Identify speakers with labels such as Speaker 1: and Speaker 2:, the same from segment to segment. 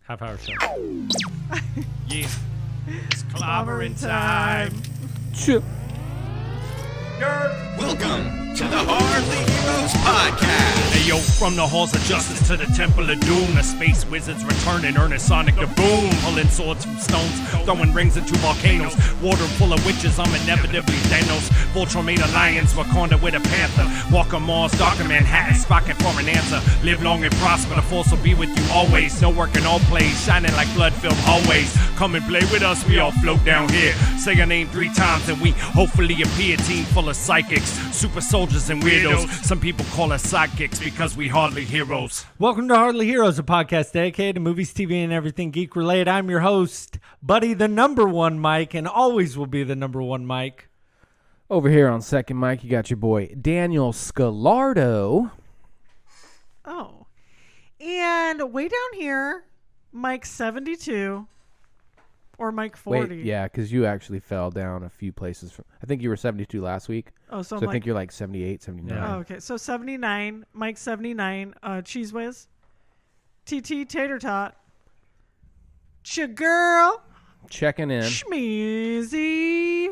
Speaker 1: half-hour show.
Speaker 2: Yeah, it's clobbering time.
Speaker 1: Sure.
Speaker 2: Welcome to the Hardly Heroes Podcast. Hey yo, from the halls of justice to the temple of doom, the space wizards return and earn a sonic the boom. Pulling swords from stones, throwing rings into volcanoes. Water full of witches, I'm inevitably Thanos. Voltron made of lions, Wakanda with a panther. Walker Mars, darker Manhattan, Spocket for an answer. Live long and prosper, the force will be with you always. No work in all plays, shining like blood-filled hallways. Come and play with us, we all float down here. Say your name 3 times and we hopefully appear. Team full of psychics, super soldiers and weirdos. Some people call us sidekicks because we hardly heroes.
Speaker 1: Welcome to Hardly Heroes, a podcast dedicated to movies, TV, and everything geek-related. I'm your host, Buddy, the number one Mike, and always will be the number one Mike.
Speaker 3: Over here on second mic, you got your boy, Daniel Scalardo.
Speaker 4: Oh. And way down here, Mike 72 or Mike 40.
Speaker 3: Wait, yeah, because you actually fell down a few places. I think you were 72 last week.
Speaker 4: Oh, so
Speaker 3: I think you're like 78, 79.
Speaker 1: Yeah.
Speaker 4: Oh, okay. So 79, Mike 79, Cheese Whiz, TT Tater Tot, Chagirl,
Speaker 3: Checking in.
Speaker 4: Schmeezy.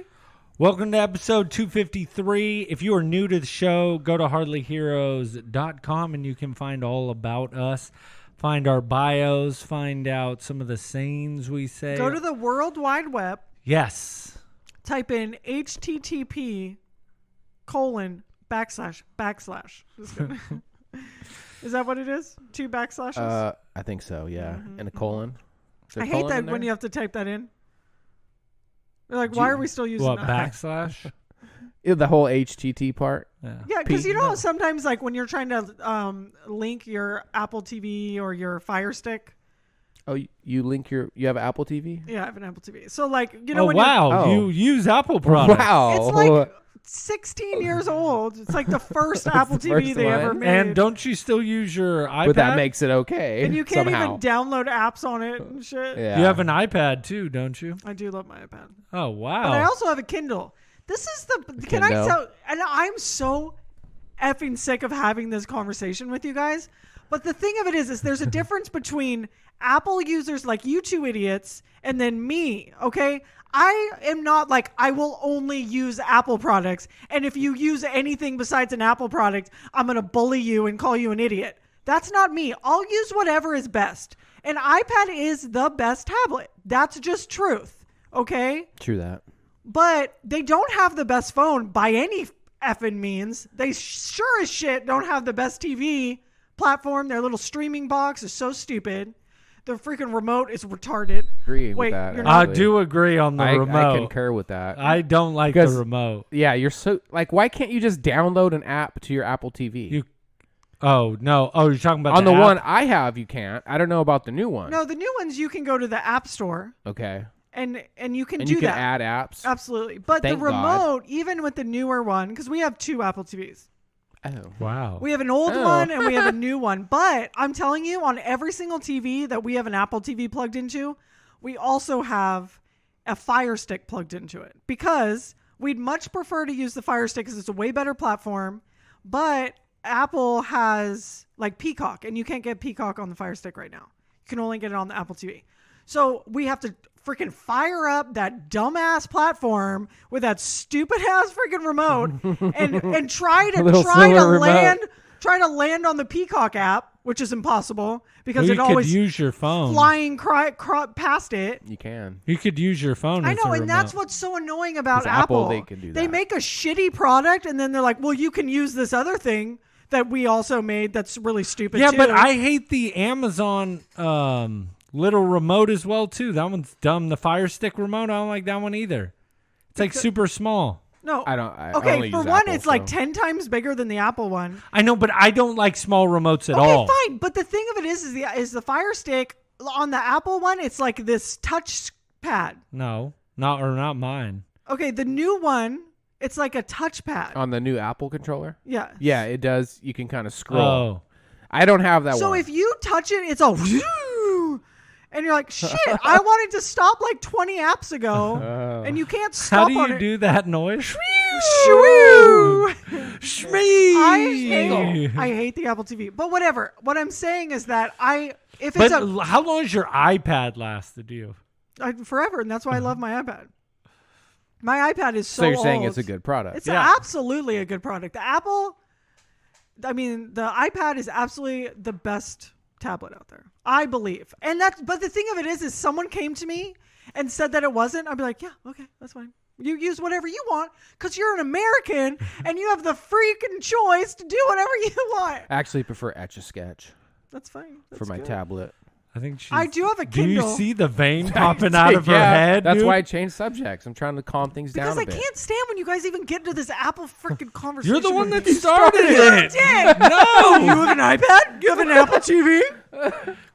Speaker 1: Welcome to episode 253. If you are new to the show, go to hardlyheroes.com and you can find all about us. Find our bios, find out some of the sayings we say.
Speaker 4: Go to the World Wide Web.
Speaker 1: Yes.
Speaker 4: Type in http:// Just kidding. Is that what it is? 2 backslashes?
Speaker 3: I think so, yeah. And a colon. Is there
Speaker 4: I
Speaker 3: a
Speaker 4: hate
Speaker 3: colon
Speaker 4: that
Speaker 3: in
Speaker 4: when
Speaker 3: there?
Speaker 4: you have to type that in. They're like, why are we still using
Speaker 1: What,
Speaker 4: that?
Speaker 1: backslash?
Speaker 3: Yeah, the whole HTT part.
Speaker 4: Yeah, because
Speaker 3: P-
Speaker 4: you know sometimes like when you're trying to link your Apple TV or your Fire Stick.
Speaker 3: Oh, you have Apple TV?
Speaker 4: Yeah, I have an Apple TV. So like, you know,
Speaker 1: Oh,
Speaker 4: when
Speaker 1: wow.
Speaker 3: Oh.
Speaker 1: You use Apple products.
Speaker 3: Wow.
Speaker 4: it's like 16 years old. It's like the first Apple
Speaker 3: the
Speaker 4: TV
Speaker 3: first
Speaker 4: they ever
Speaker 3: one.
Speaker 4: made.
Speaker 1: And don't you still use your iPad?
Speaker 3: But that makes it okay.
Speaker 4: And you can't
Speaker 3: somehow.
Speaker 4: even download apps on it and shit.
Speaker 3: Yeah.
Speaker 1: You have an iPad too, don't you?
Speaker 4: I do love my iPad.
Speaker 1: Oh, wow.
Speaker 4: But I also have a Kindle. This is the can I
Speaker 3: Kindle.
Speaker 4: tell? And I'm so effing sick of having this conversation with you guys. But the thing of it is there's a difference between Apple users like you two idiots and then me, okay? I am not like, I will only use Apple products. And if you use anything besides an Apple product, I'm going to bully you and call you an idiot. That's not me. I'll use whatever is best. And iPad is the best tablet. That's just truth, okay?
Speaker 3: True that.
Speaker 4: But they don't have the best phone by any effing means. They sure as shit don't have the best TV platform. Their little streaming box is so stupid. Their freaking remote is retarded.
Speaker 3: Agree
Speaker 4: Wait,
Speaker 3: with that.
Speaker 4: you're
Speaker 1: I
Speaker 4: not-
Speaker 3: actually.
Speaker 1: do agree on the remote.
Speaker 3: I concur with that.
Speaker 1: I don't like the
Speaker 3: Because-
Speaker 1: remote.
Speaker 3: Yeah, you're so like. Why can't you just download an app to your Apple TV?
Speaker 1: Oh, no. Oh, you're talking about
Speaker 3: On the
Speaker 1: app?
Speaker 3: one I have, you can't. I don't know about the new one.
Speaker 4: No, the new ones you can go to the App Store
Speaker 3: Okay.
Speaker 4: and you can
Speaker 3: And
Speaker 4: do
Speaker 3: you can
Speaker 4: that.
Speaker 3: add apps.
Speaker 4: Absolutely. But
Speaker 3: Thank
Speaker 4: the
Speaker 3: God.
Speaker 4: remote, even with the newer one, because we have 2 Apple TVs.
Speaker 3: Oh.
Speaker 1: Wow.
Speaker 4: We have an old
Speaker 3: Oh.
Speaker 4: one and we have a new one. But I'm telling you, on every single TV that we have an Apple TV plugged into, we also have a Fire Stick plugged into it. Because we'd much prefer to use the Fire Stick because it's a way better platform. But Apple has like Peacock, and you can't get Peacock on the Fire Stick right now. You can only get it on the Apple TV. So we have to freaking fire up that dumbass platform with that stupid ass freaking remote and try to
Speaker 3: Little silver
Speaker 4: land
Speaker 3: remote.
Speaker 4: try to land on the Peacock app, which is impossible because
Speaker 1: Well,
Speaker 4: it
Speaker 1: you
Speaker 4: always
Speaker 1: could use your phone.
Speaker 4: flying past it.
Speaker 3: You can.
Speaker 1: You could use your phone.
Speaker 4: I
Speaker 1: as
Speaker 4: know,
Speaker 1: a
Speaker 4: and that's
Speaker 1: remote.
Speaker 4: what's so annoying about
Speaker 3: 'Cause Apple,
Speaker 4: Apple.
Speaker 3: they can do
Speaker 4: They
Speaker 3: that.
Speaker 4: make a shitty product, and then they're like, "Well, you can use this other thing that we also made that's really stupid."
Speaker 1: Yeah,
Speaker 4: too.
Speaker 1: but I hate the Amazon little remote as well too. That one's dumb. The Fire Stick remote, I don't like that one either. It's like super small.
Speaker 4: no.
Speaker 3: I don't. I
Speaker 4: Okay,
Speaker 3: only
Speaker 4: for
Speaker 3: use
Speaker 4: one,
Speaker 3: Apple,
Speaker 4: it's like
Speaker 3: so.
Speaker 4: 10 times bigger than the Apple one.
Speaker 1: I know, but I don't like small remotes at
Speaker 4: Okay,
Speaker 1: all.
Speaker 4: fine. But the thing of it is the Fire Stick on the Apple one. It's like this touch pad.
Speaker 1: No, not mine.
Speaker 4: Okay, the new one, it's like a touchpad.
Speaker 3: On the new Apple controller.
Speaker 4: Yeah.
Speaker 3: Yeah, it does. You can kind of scroll.
Speaker 1: Oh,
Speaker 3: I don't have that
Speaker 4: So
Speaker 3: one.
Speaker 4: if you touch it, it's all. And you're like, shit, I wanted to stop like 20 apps ago,
Speaker 3: Oh.
Speaker 4: and you can't
Speaker 1: how
Speaker 4: stop
Speaker 1: do
Speaker 4: on
Speaker 1: you
Speaker 4: it.
Speaker 1: do that noise?
Speaker 4: Shoo!
Speaker 1: Shmee.
Speaker 4: I hate the Apple TV. But whatever. What I'm saying is that
Speaker 1: But how long has your iPad lasted you?
Speaker 4: forever, and that's why I love my iPad. My iPad is so
Speaker 3: So you're saying
Speaker 4: old.
Speaker 3: it's a good product.
Speaker 4: It's absolutely a good product. The iPad is absolutely the best tablet out there, I believe. But the thing of it is someone came to me and said that it wasn't. I'd be like, yeah, okay, that's fine. You use whatever you want because you're an American and you have the freaking choice to do whatever you want.
Speaker 3: I actually prefer Etch-a-Sketch
Speaker 4: That's fine. That's
Speaker 3: for my
Speaker 4: good.
Speaker 3: tablet.
Speaker 1: I think
Speaker 4: I do have a
Speaker 1: Do you
Speaker 4: Kindle.
Speaker 1: see the vein popping out of her head?
Speaker 3: That's
Speaker 1: dude?
Speaker 3: why I changed subjects. I'm trying to calm things down
Speaker 4: Because
Speaker 3: a
Speaker 4: I
Speaker 3: bit.
Speaker 4: can't stand when you guys even get into this Apple freaking conversation.
Speaker 1: You're the one
Speaker 4: with
Speaker 1: that
Speaker 4: me.
Speaker 1: started it.
Speaker 4: Did. No, you have an iPad? You have an Apple TV?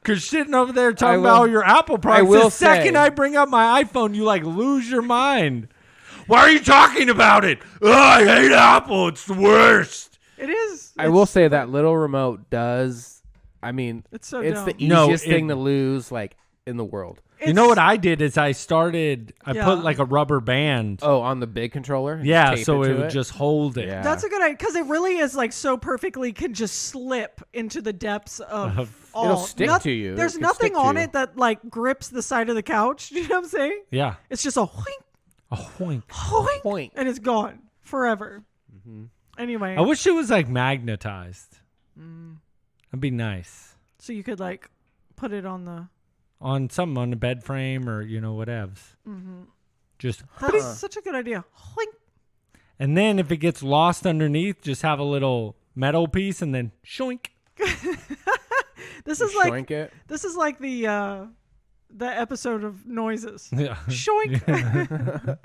Speaker 1: Because sitting over there
Speaker 3: I
Speaker 1: talking
Speaker 3: will-
Speaker 1: about all your Apple products.
Speaker 3: will
Speaker 1: The second
Speaker 3: say-
Speaker 1: I bring up my iPhone, you like lose your mind. Why are you talking about it? Oh, I hate Apple. It's the worst.
Speaker 4: It is.
Speaker 3: I will say that little remote does. I mean,
Speaker 4: It's so
Speaker 3: it's
Speaker 4: dumb.
Speaker 3: the
Speaker 1: No,
Speaker 3: easiest thing
Speaker 1: it-
Speaker 3: to lose, like in the world.
Speaker 1: You know what I did is I
Speaker 4: Yeah.
Speaker 1: put like a rubber band.
Speaker 3: Oh, on the big controller. and
Speaker 1: Yeah,
Speaker 3: tape
Speaker 1: so
Speaker 3: to
Speaker 1: it would just hold it.
Speaker 3: Yeah.
Speaker 4: That's a good idea because it really is like so perfectly can just slip into the depths of all.
Speaker 3: It'll stick to you.
Speaker 4: There's
Speaker 3: It can
Speaker 4: nothing
Speaker 3: stick to
Speaker 4: on
Speaker 3: you.
Speaker 4: it that like grips the side of the couch. You know what I'm saying?
Speaker 1: Yeah.
Speaker 4: It's just a whink,
Speaker 1: A hoink.
Speaker 4: whink,
Speaker 3: Whink.
Speaker 4: and it's gone forever. Anyway,
Speaker 1: I wish it was like magnetized. That'd be nice.
Speaker 4: so you could like put it on the.
Speaker 1: On something on the bed frame or, whatevs. Just,
Speaker 4: That's such a good idea. Whink.
Speaker 1: and then if it gets lost underneath, just have a little metal piece and then shoink.
Speaker 4: This is like
Speaker 3: Shrink it.
Speaker 4: this is like the episode of Noises.
Speaker 1: Yeah.
Speaker 4: Shoink.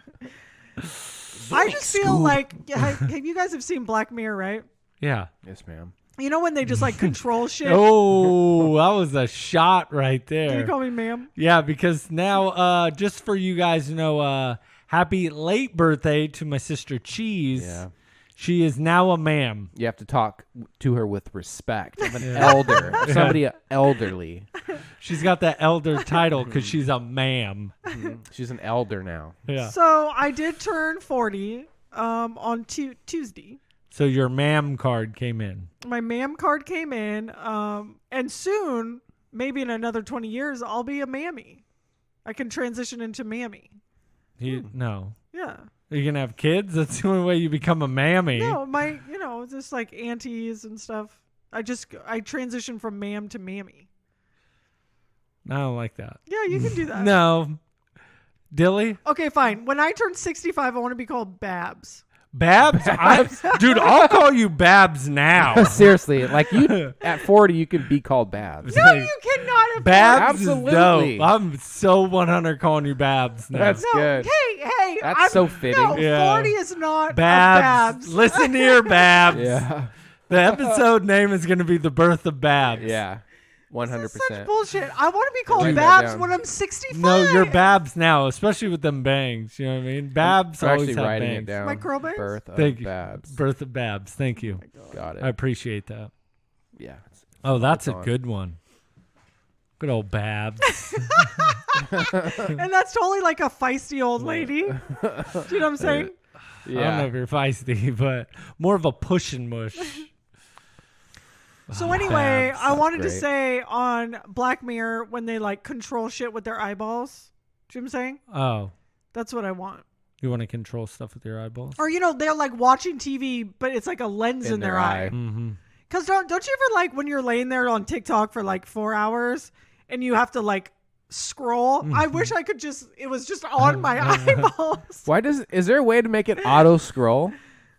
Speaker 4: I just feel like have you guys have seen Black Mirror, right?
Speaker 1: Yeah.
Speaker 3: Yes, ma'am.
Speaker 4: You know when they just like control shit.
Speaker 1: Oh, that was a shot right
Speaker 4: Can you
Speaker 1: there.
Speaker 4: call me ma'am?
Speaker 1: Yeah, because now, just for you guys to know, happy late birthday to my sister Cheese.
Speaker 3: Yeah.
Speaker 1: She is now a ma'am.
Speaker 3: You have to talk to her with respect of an elder, of somebody elderly.
Speaker 1: She's got that elder title because she's a ma'am.
Speaker 3: She's an elder now.
Speaker 1: Yeah.
Speaker 4: So I did turn 40 on Tuesday.
Speaker 1: So your ma'am card came in.
Speaker 4: My ma'am card came in, and soon, maybe in another 20 years, I'll be a mammy. I can transition into mammy.
Speaker 1: No.
Speaker 4: Yeah.
Speaker 1: Are you going to have kids? That's the only way you become a mammy.
Speaker 4: No, just like aunties and stuff. I transitioned from ma'am to mammy.
Speaker 1: I don't like that.
Speaker 4: Yeah, you can do that.
Speaker 1: No. Dilly?
Speaker 4: Okay, fine. When I turn 65, I want to be called Babs.
Speaker 1: Babs? Dude, I'll call you Babs now.
Speaker 3: Seriously, like you at 40, you can be called Babs.
Speaker 4: No, you cannot have
Speaker 1: Babs
Speaker 3: Absolutely.
Speaker 1: is dope. I'm so 100 calling you Babs now.
Speaker 3: That's
Speaker 4: No,
Speaker 3: good.
Speaker 4: hey,
Speaker 3: That's
Speaker 4: I'm,
Speaker 3: so fitting.
Speaker 4: No,
Speaker 1: Yeah.
Speaker 4: 40 is not
Speaker 1: Babs.
Speaker 4: Babs.
Speaker 1: Listen here, Babs.
Speaker 3: Yeah.
Speaker 1: The episode name is going to be The Birth of Babs.
Speaker 3: Yeah.
Speaker 4: This is
Speaker 3: 100%.
Speaker 4: such bullshit. I want to be called
Speaker 3: Write that
Speaker 4: Babs
Speaker 3: down.
Speaker 4: when I'm 65.
Speaker 1: No, you're Babs now, especially with them bangs. You know what I mean? Babs
Speaker 3: I'm
Speaker 1: always
Speaker 3: actually
Speaker 1: have
Speaker 3: writing
Speaker 1: bangs.
Speaker 3: it down.
Speaker 4: My curl bangs?
Speaker 3: Birth of
Speaker 1: Thank you.
Speaker 3: Babs.
Speaker 1: Birth of Babs. Thank you.
Speaker 3: Got it.
Speaker 1: I appreciate that.
Speaker 3: Yeah.
Speaker 1: Oh, that's a
Speaker 3: on.
Speaker 1: good one. Good old Babs.
Speaker 4: And that's totally like a feisty old lady. Do you know what I'm saying?
Speaker 1: I don't know if you're feisty, but more of a push and mush.
Speaker 4: So anyway,
Speaker 1: Babs.
Speaker 4: I wanted to
Speaker 3: great.
Speaker 4: say on Black Mirror when they like control shit with their eyeballs. Do you know what I'm saying?
Speaker 1: Oh,
Speaker 4: That's what I want.
Speaker 1: you want to control stuff with your eyeballs?
Speaker 4: Or they're like watching TV, but it's like a lens in their eye.
Speaker 1: Mm-hmm.
Speaker 4: Cause don't you ever like when you're laying there on TikTok for like 4 hours and you have to like scroll? I wish I could it was just on my eyeballs.
Speaker 3: Why is there a way to make it auto scroll?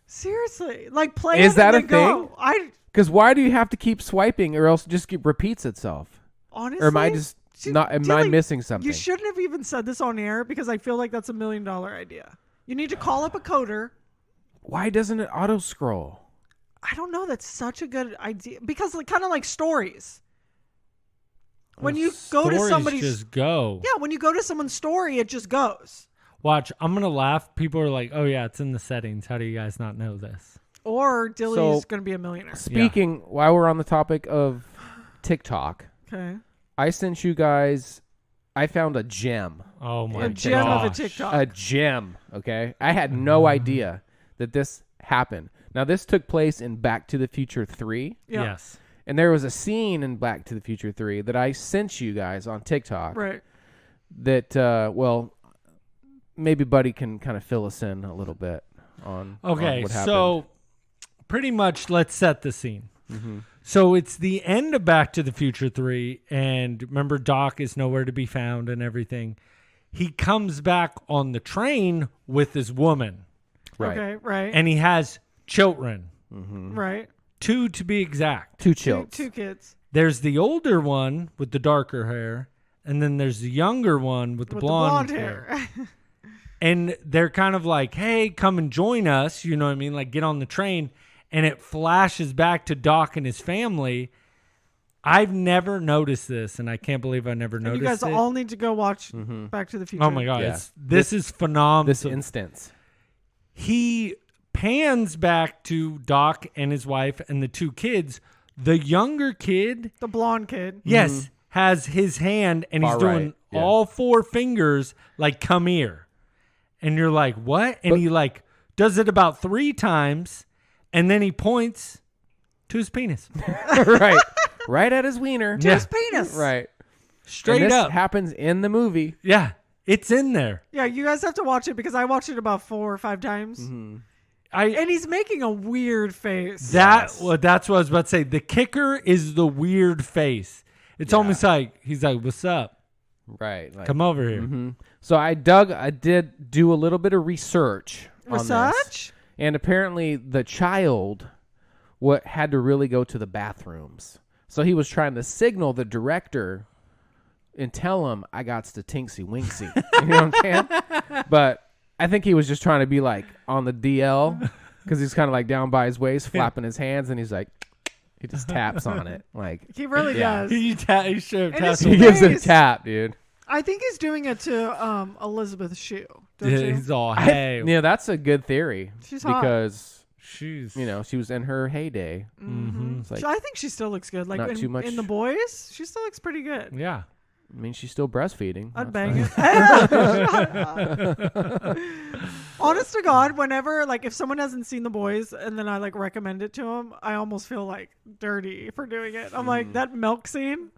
Speaker 4: Seriously, like play.
Speaker 3: Is
Speaker 4: it
Speaker 3: that
Speaker 4: and
Speaker 3: a
Speaker 4: then go.
Speaker 3: thing? Because why do you have to keep swiping, or else it just repeats itself?
Speaker 4: Honestly,
Speaker 3: Or am I just not? Am I
Speaker 4: Dilly,
Speaker 3: missing something?
Speaker 4: You shouldn't have even said this on air because I feel like that's $1 million idea. You need to call up a coder.
Speaker 3: Why doesn't it auto scroll?
Speaker 4: I don't know. That's such a good idea because kind of like stories. When you go to
Speaker 1: Stories
Speaker 4: somebody's
Speaker 1: just go.
Speaker 4: yeah, when you go to someone's story, it just goes.
Speaker 1: Watch, I'm gonna laugh. People are like, "Oh yeah, it's in the settings. How do you guys not know this?"
Speaker 4: Or Dilly
Speaker 3: So-
Speaker 4: is going to be a millionaire.
Speaker 3: Speaking, while we're on the topic of TikTok,
Speaker 4: Okay,
Speaker 3: I sent you guys. I found a gem.
Speaker 1: Oh my
Speaker 4: a gem of a
Speaker 1: gosh.
Speaker 4: TikTok.
Speaker 3: A gem. Okay, I had no idea that this happened. Now, this took place in Back to the Future 3.
Speaker 4: Yeah.
Speaker 1: Yes.
Speaker 3: And there was a scene in Back to the Future 3 that I sent you guys on TikTok.
Speaker 4: Right.
Speaker 3: That, well, maybe Buddy can kind of fill us in a little bit on what happened.
Speaker 1: So pretty much let's set the scene.
Speaker 3: Mm-hmm.
Speaker 1: So it's the end of Back to the Future 3, and remember Doc is nowhere to be found and everything. He comes back on the train with his woman.
Speaker 3: Right.
Speaker 4: Okay. Right.
Speaker 1: And he has children.
Speaker 4: right.
Speaker 1: 2 to be exact.
Speaker 3: 2
Speaker 4: Two,
Speaker 3: chills.
Speaker 4: 2 kids
Speaker 1: There's the older one with the darker hair, and then there's the younger one with the blonde hair. And they're kind of like, hey, come and join us. You know what I mean? Like, get on the train. And it flashes back to Doc and his family. I've never noticed this, and I can't believe I never
Speaker 4: And
Speaker 1: noticed
Speaker 4: you guys
Speaker 1: it.
Speaker 4: all need to go watch Back to the Future.
Speaker 1: Oh, my God.
Speaker 3: Yeah.
Speaker 1: This is phenomenal.
Speaker 3: This instance.
Speaker 1: He pans back to Doc and his wife and the 2 kids. The younger kid,
Speaker 4: The blonde kid.
Speaker 1: yes, has his hand, and he's
Speaker 3: Far
Speaker 1: doing
Speaker 3: right, yeah.
Speaker 1: all 4 fingers like, come here. And you're like, what? And he like does it about 3 times, and then he points to his penis.
Speaker 3: Right. Right at his wiener.
Speaker 1: Yeah.
Speaker 4: His penis.
Speaker 3: Right.
Speaker 1: Straight
Speaker 3: and this
Speaker 1: up.
Speaker 3: happens in the movie.
Speaker 1: Yeah. It's in there.
Speaker 4: Yeah, you guys have to watch it because I watched it about 4 or 5 times. And he's making a weird face.
Speaker 1: That's what I was about to say. The kicker is the weird face. It's almost like he's like, what's up?
Speaker 3: Right. Like,
Speaker 1: Come over here.
Speaker 3: So I did do a little bit of research on this.
Speaker 4: Research?
Speaker 3: And apparently the child had to really go to the bathrooms. So he was trying to signal the director and tell him, I got to tinksy winksy. You know what I'm saying? But I think he was just trying to be like on the DL because he's kind of like down by his waist, flapping his hands, and he's like, he just taps on it. Like
Speaker 4: He really
Speaker 3: Yeah.
Speaker 4: does.
Speaker 1: He should
Speaker 4: And
Speaker 1: have
Speaker 4: his
Speaker 3: he gives it a
Speaker 4: face.
Speaker 3: tap, dude.
Speaker 4: I think he's doing it to Elizabeth Shue. Don't
Speaker 1: Yeah,
Speaker 4: you?
Speaker 1: he's all, hey.
Speaker 3: Yeah, that's a good theory.
Speaker 4: She's hot.
Speaker 3: Because
Speaker 1: She's,
Speaker 3: she was in her heyday. It's like,
Speaker 4: I think she still looks good. Like
Speaker 3: Not
Speaker 4: in,
Speaker 3: too much-
Speaker 4: in The Boys, she still looks pretty good.
Speaker 1: yeah.
Speaker 3: I mean, she's still breastfeeding.
Speaker 4: I'd
Speaker 3: That's
Speaker 4: bang
Speaker 3: nice.
Speaker 4: it. Honest to God, whenever like if someone hasn't seen The Boys and then I like recommend it to them, I almost feel like dirty for doing it. I'm like that milk scene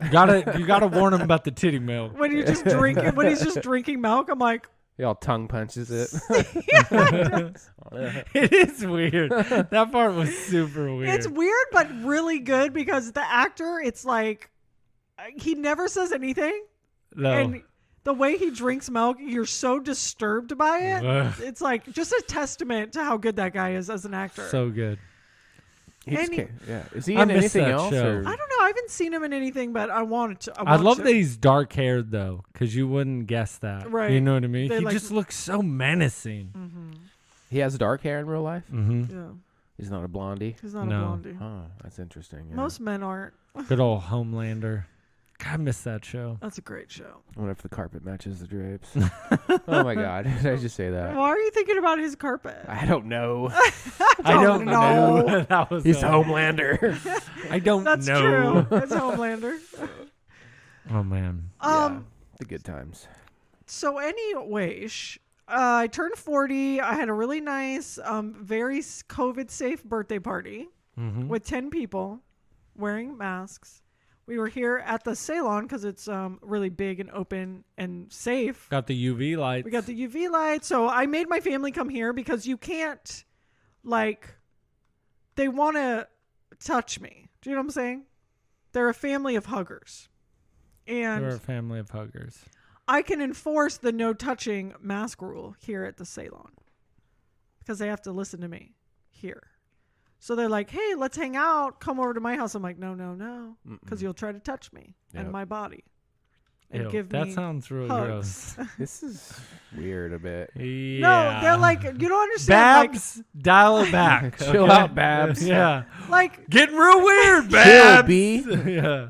Speaker 1: You gotta warn him about the titty milk.
Speaker 4: when you just drink it when he's just drinking milk. I'm like,
Speaker 3: He all tongue punches it.
Speaker 1: It is weird. That part was super weird.
Speaker 4: it's weird but really good because the actor, it's like he never says anything.
Speaker 1: No.
Speaker 4: And the way he drinks milk, you're so disturbed by it.
Speaker 1: Ugh.
Speaker 4: It's like just a testament to how good that guy is as an actor.
Speaker 1: So good.
Speaker 3: He just
Speaker 4: And he-
Speaker 3: can't- yeah. Is he
Speaker 1: I
Speaker 3: in
Speaker 1: miss
Speaker 3: anything
Speaker 1: that
Speaker 3: else?
Speaker 1: show.
Speaker 3: Or?
Speaker 4: I don't know. I haven't seen him in anything, but I wanted to.
Speaker 1: I love that he's dark haired though, because you wouldn't guess that.
Speaker 4: Right.
Speaker 1: You know what I mean?
Speaker 4: They
Speaker 1: He
Speaker 4: like-
Speaker 1: just looks so menacing.
Speaker 3: He has dark hair in real life?
Speaker 4: Yeah,
Speaker 3: He's not a blondie?
Speaker 4: he's not
Speaker 1: No.
Speaker 4: a blondie.
Speaker 3: Oh, that's interesting. Yeah.
Speaker 4: Most men aren't.
Speaker 1: Good old Homelander. God, I miss that show.
Speaker 4: That's a great show.
Speaker 3: I wonder if the carpet matches the drapes. Oh my God. Did I just say that?
Speaker 4: Why are you thinking about his carpet?
Speaker 3: I don't know.
Speaker 1: I don't
Speaker 4: know.
Speaker 1: know. That was
Speaker 3: He's Homelander.
Speaker 1: I don't
Speaker 4: That's
Speaker 1: know.
Speaker 4: true. It's Homelander.
Speaker 1: Oh man.
Speaker 3: Yeah, the good times.
Speaker 4: So anyway, I turned 40. I had a really nice, very COVID-safe birthday party with 10 people wearing masks. We were here at the salon because it's really big and open and safe.
Speaker 1: Got the UV lights.
Speaker 4: We got the UV light. So I made my family come here because you can't, like, they want to touch me. Do you know what I'm saying? They're a family of huggers. And
Speaker 1: We're a family of huggers.
Speaker 4: I can enforce the no touching mask rule here at the salon because they have to listen to me here. So they're like, hey, let's hang out. Come over to my house. I'm like, no, because you'll try to touch me and my body and
Speaker 1: Ew,
Speaker 4: give
Speaker 1: that
Speaker 4: me
Speaker 1: sounds really
Speaker 4: hugs.
Speaker 1: gross.
Speaker 3: This is weird a bit.
Speaker 1: Yeah.
Speaker 4: No, they're like, you don't understand.
Speaker 1: Babs, dial it back.
Speaker 3: Chill
Speaker 1: okay?
Speaker 3: out, Babs.
Speaker 1: Yeah.
Speaker 4: Like,
Speaker 1: Getting real weird,
Speaker 3: Chill,
Speaker 1: Babs.
Speaker 3: B.
Speaker 1: Yeah.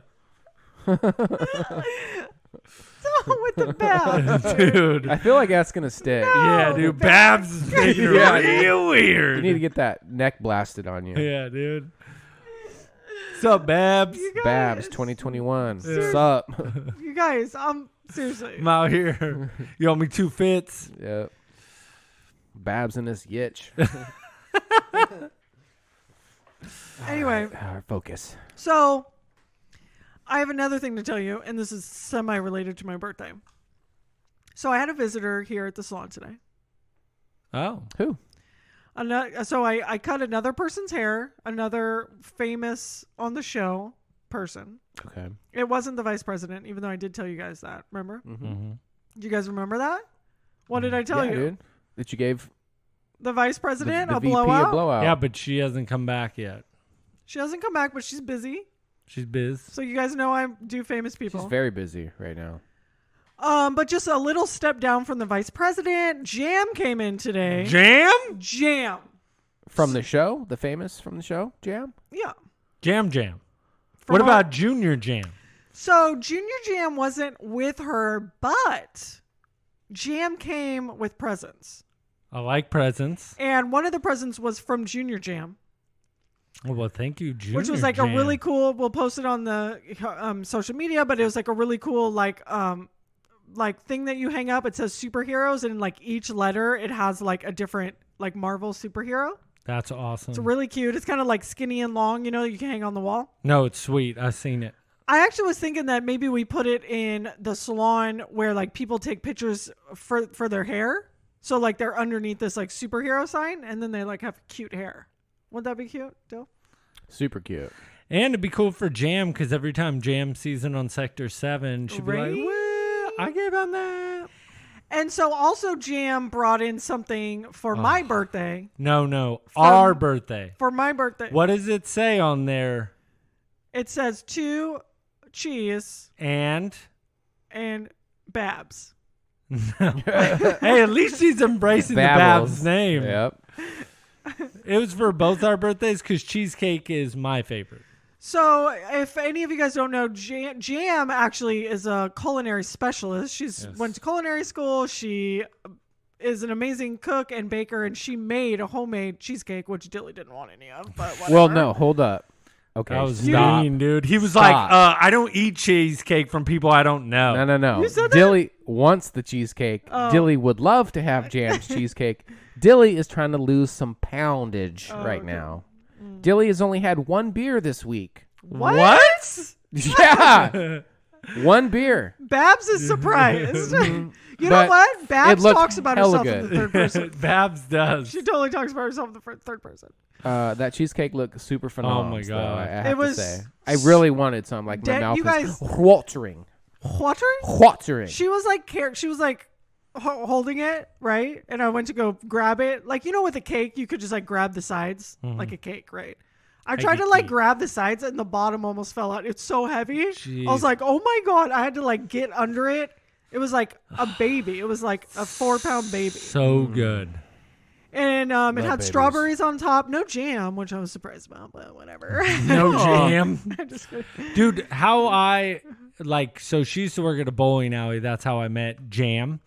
Speaker 4: with the bad.
Speaker 1: Dude.
Speaker 3: I feel like that's going to stay.
Speaker 1: Yeah, dude. Babs is making it
Speaker 3: Yeah.
Speaker 1: real weird.
Speaker 3: You need to get that neck blasted on you.
Speaker 1: Yeah, dude. What's up, Babs?
Speaker 4: You guys,
Speaker 3: Babs 2021.
Speaker 1: Yeah.
Speaker 3: What's up?
Speaker 4: You guys, seriously.
Speaker 1: I'm out here. You owe me 2 fits.
Speaker 3: Yep. Babs in this yitch.
Speaker 4: Anyway,
Speaker 3: Focus.
Speaker 4: so I have another thing to tell you, and this is semi-related to my birthday. So I had a visitor here at the salon today.
Speaker 1: Oh.
Speaker 3: Who?
Speaker 4: So I cut another person's hair, another famous on the show person.
Speaker 3: Okay.
Speaker 4: It wasn't the vice president, even though I did tell you guys that. Remember?
Speaker 1: Mm-hmm.
Speaker 4: Do you guys remember that? What did I tell you?
Speaker 3: Dude. That you gave
Speaker 4: The vice president
Speaker 3: the
Speaker 4: a
Speaker 3: VP
Speaker 4: blowout?
Speaker 3: a blowout.
Speaker 1: Yeah, but she hasn't come back yet.
Speaker 4: She hasn't come back, but she's busy.
Speaker 1: She's biz.
Speaker 4: So you guys know I do famous people.
Speaker 3: She's very busy right now.
Speaker 4: But just a little step down from the vice president. Jam came in today.
Speaker 1: Jam?
Speaker 3: From the show? The famous from the show? Jam?
Speaker 4: Yeah.
Speaker 1: Jam.
Speaker 4: From
Speaker 1: What
Speaker 4: our-
Speaker 1: about Junior Jam?
Speaker 4: So Junior Jam wasn't with her, but Jam came with presents.
Speaker 1: I like presents.
Speaker 4: And one of the presents was from Junior Jam.
Speaker 1: Oh, well, thank you, Junior
Speaker 4: Which was like
Speaker 1: Jam.
Speaker 4: a really cool, we'll post it on the social media, but it was like a really cool like thing that you hang up. It says superheroes, and in like each letter it has like a different like Marvel superhero.
Speaker 1: That's awesome.
Speaker 4: It's really cute. It's kind of like skinny and long, you can hang on the wall.
Speaker 1: No, it's sweet. I've seen it.
Speaker 4: I actually was thinking that maybe we put it in the salon where like people take pictures for their hair. So like they're underneath this like superhero sign, and then they like have cute hair. Wouldn't that be cute, Dill?
Speaker 3: Super cute.
Speaker 1: And it'd be cool for Jam, because every time Jam sees it on Sector 7, she'd be like,
Speaker 4: Right?
Speaker 1: well, I gave him that.
Speaker 4: And so also Jam brought in something for my birthday.
Speaker 1: No. Our birthday.
Speaker 4: For my birthday.
Speaker 1: What does it say on there?
Speaker 4: It says 2 cheese
Speaker 1: And?
Speaker 4: and Babs.
Speaker 1: Hey, at least she's embracing
Speaker 3: Babbles.
Speaker 1: the Babs name.
Speaker 3: Yep.
Speaker 1: It was for both our birthdays, because cheesecake is my favorite.
Speaker 4: So if any of you guys don't know, Jam actually is a culinary specialist. She's went to culinary school. She is an amazing cook and baker, and she made a homemade cheesecake, which Dilly didn't want any of. But whatever.
Speaker 3: Well, no, hold up. Okay.
Speaker 1: That was
Speaker 3: stop.
Speaker 1: mean, dude. He was
Speaker 3: Stop.
Speaker 1: like, I don't eat cheesecake from people I don't know.
Speaker 3: No.
Speaker 4: You said that?
Speaker 3: Dilly wants the cheesecake.
Speaker 4: Oh.
Speaker 3: Dilly would love to have Jam's cheesecake. Dilly is trying to lose some poundage right
Speaker 4: okay.
Speaker 3: now. Dilly has only had 1 beer this week.
Speaker 4: What?
Speaker 3: Yeah. 1 beer.
Speaker 4: Babs is surprised. You know
Speaker 3: But
Speaker 4: what? Babs
Speaker 3: looked
Speaker 4: talks about
Speaker 3: hella
Speaker 4: herself in the
Speaker 3: good.
Speaker 4: third person.
Speaker 1: Babs does.
Speaker 4: She totally talks about herself in the third person.
Speaker 3: That cheesecake looked super phenomenal.
Speaker 1: my
Speaker 3: though,
Speaker 1: God.
Speaker 3: I have
Speaker 4: It was
Speaker 3: to say. I really wanted some. Like, my mouth
Speaker 4: you
Speaker 3: was
Speaker 4: guys-
Speaker 3: watering.
Speaker 4: Watering?
Speaker 3: Watering.
Speaker 4: She was like holding it, right? And I went to go grab it. Like, with a cake, you could just like grab the sides like a cake, right? I tried to like
Speaker 1: cake.
Speaker 4: grab the sides, and the bottom almost fell out. It's so heavy.
Speaker 1: Jeez.
Speaker 4: I was like, oh my God. I had to like get under it. It was like a baby. It was like a 4-pound baby.
Speaker 1: So good.
Speaker 4: And it had
Speaker 3: babies.
Speaker 4: strawberries on top. No jam, which I was surprised about, but whatever.
Speaker 1: No jam.
Speaker 4: I'm just kidding.
Speaker 1: Dude, so she used to work at a bowling alley. That's how I met Jam.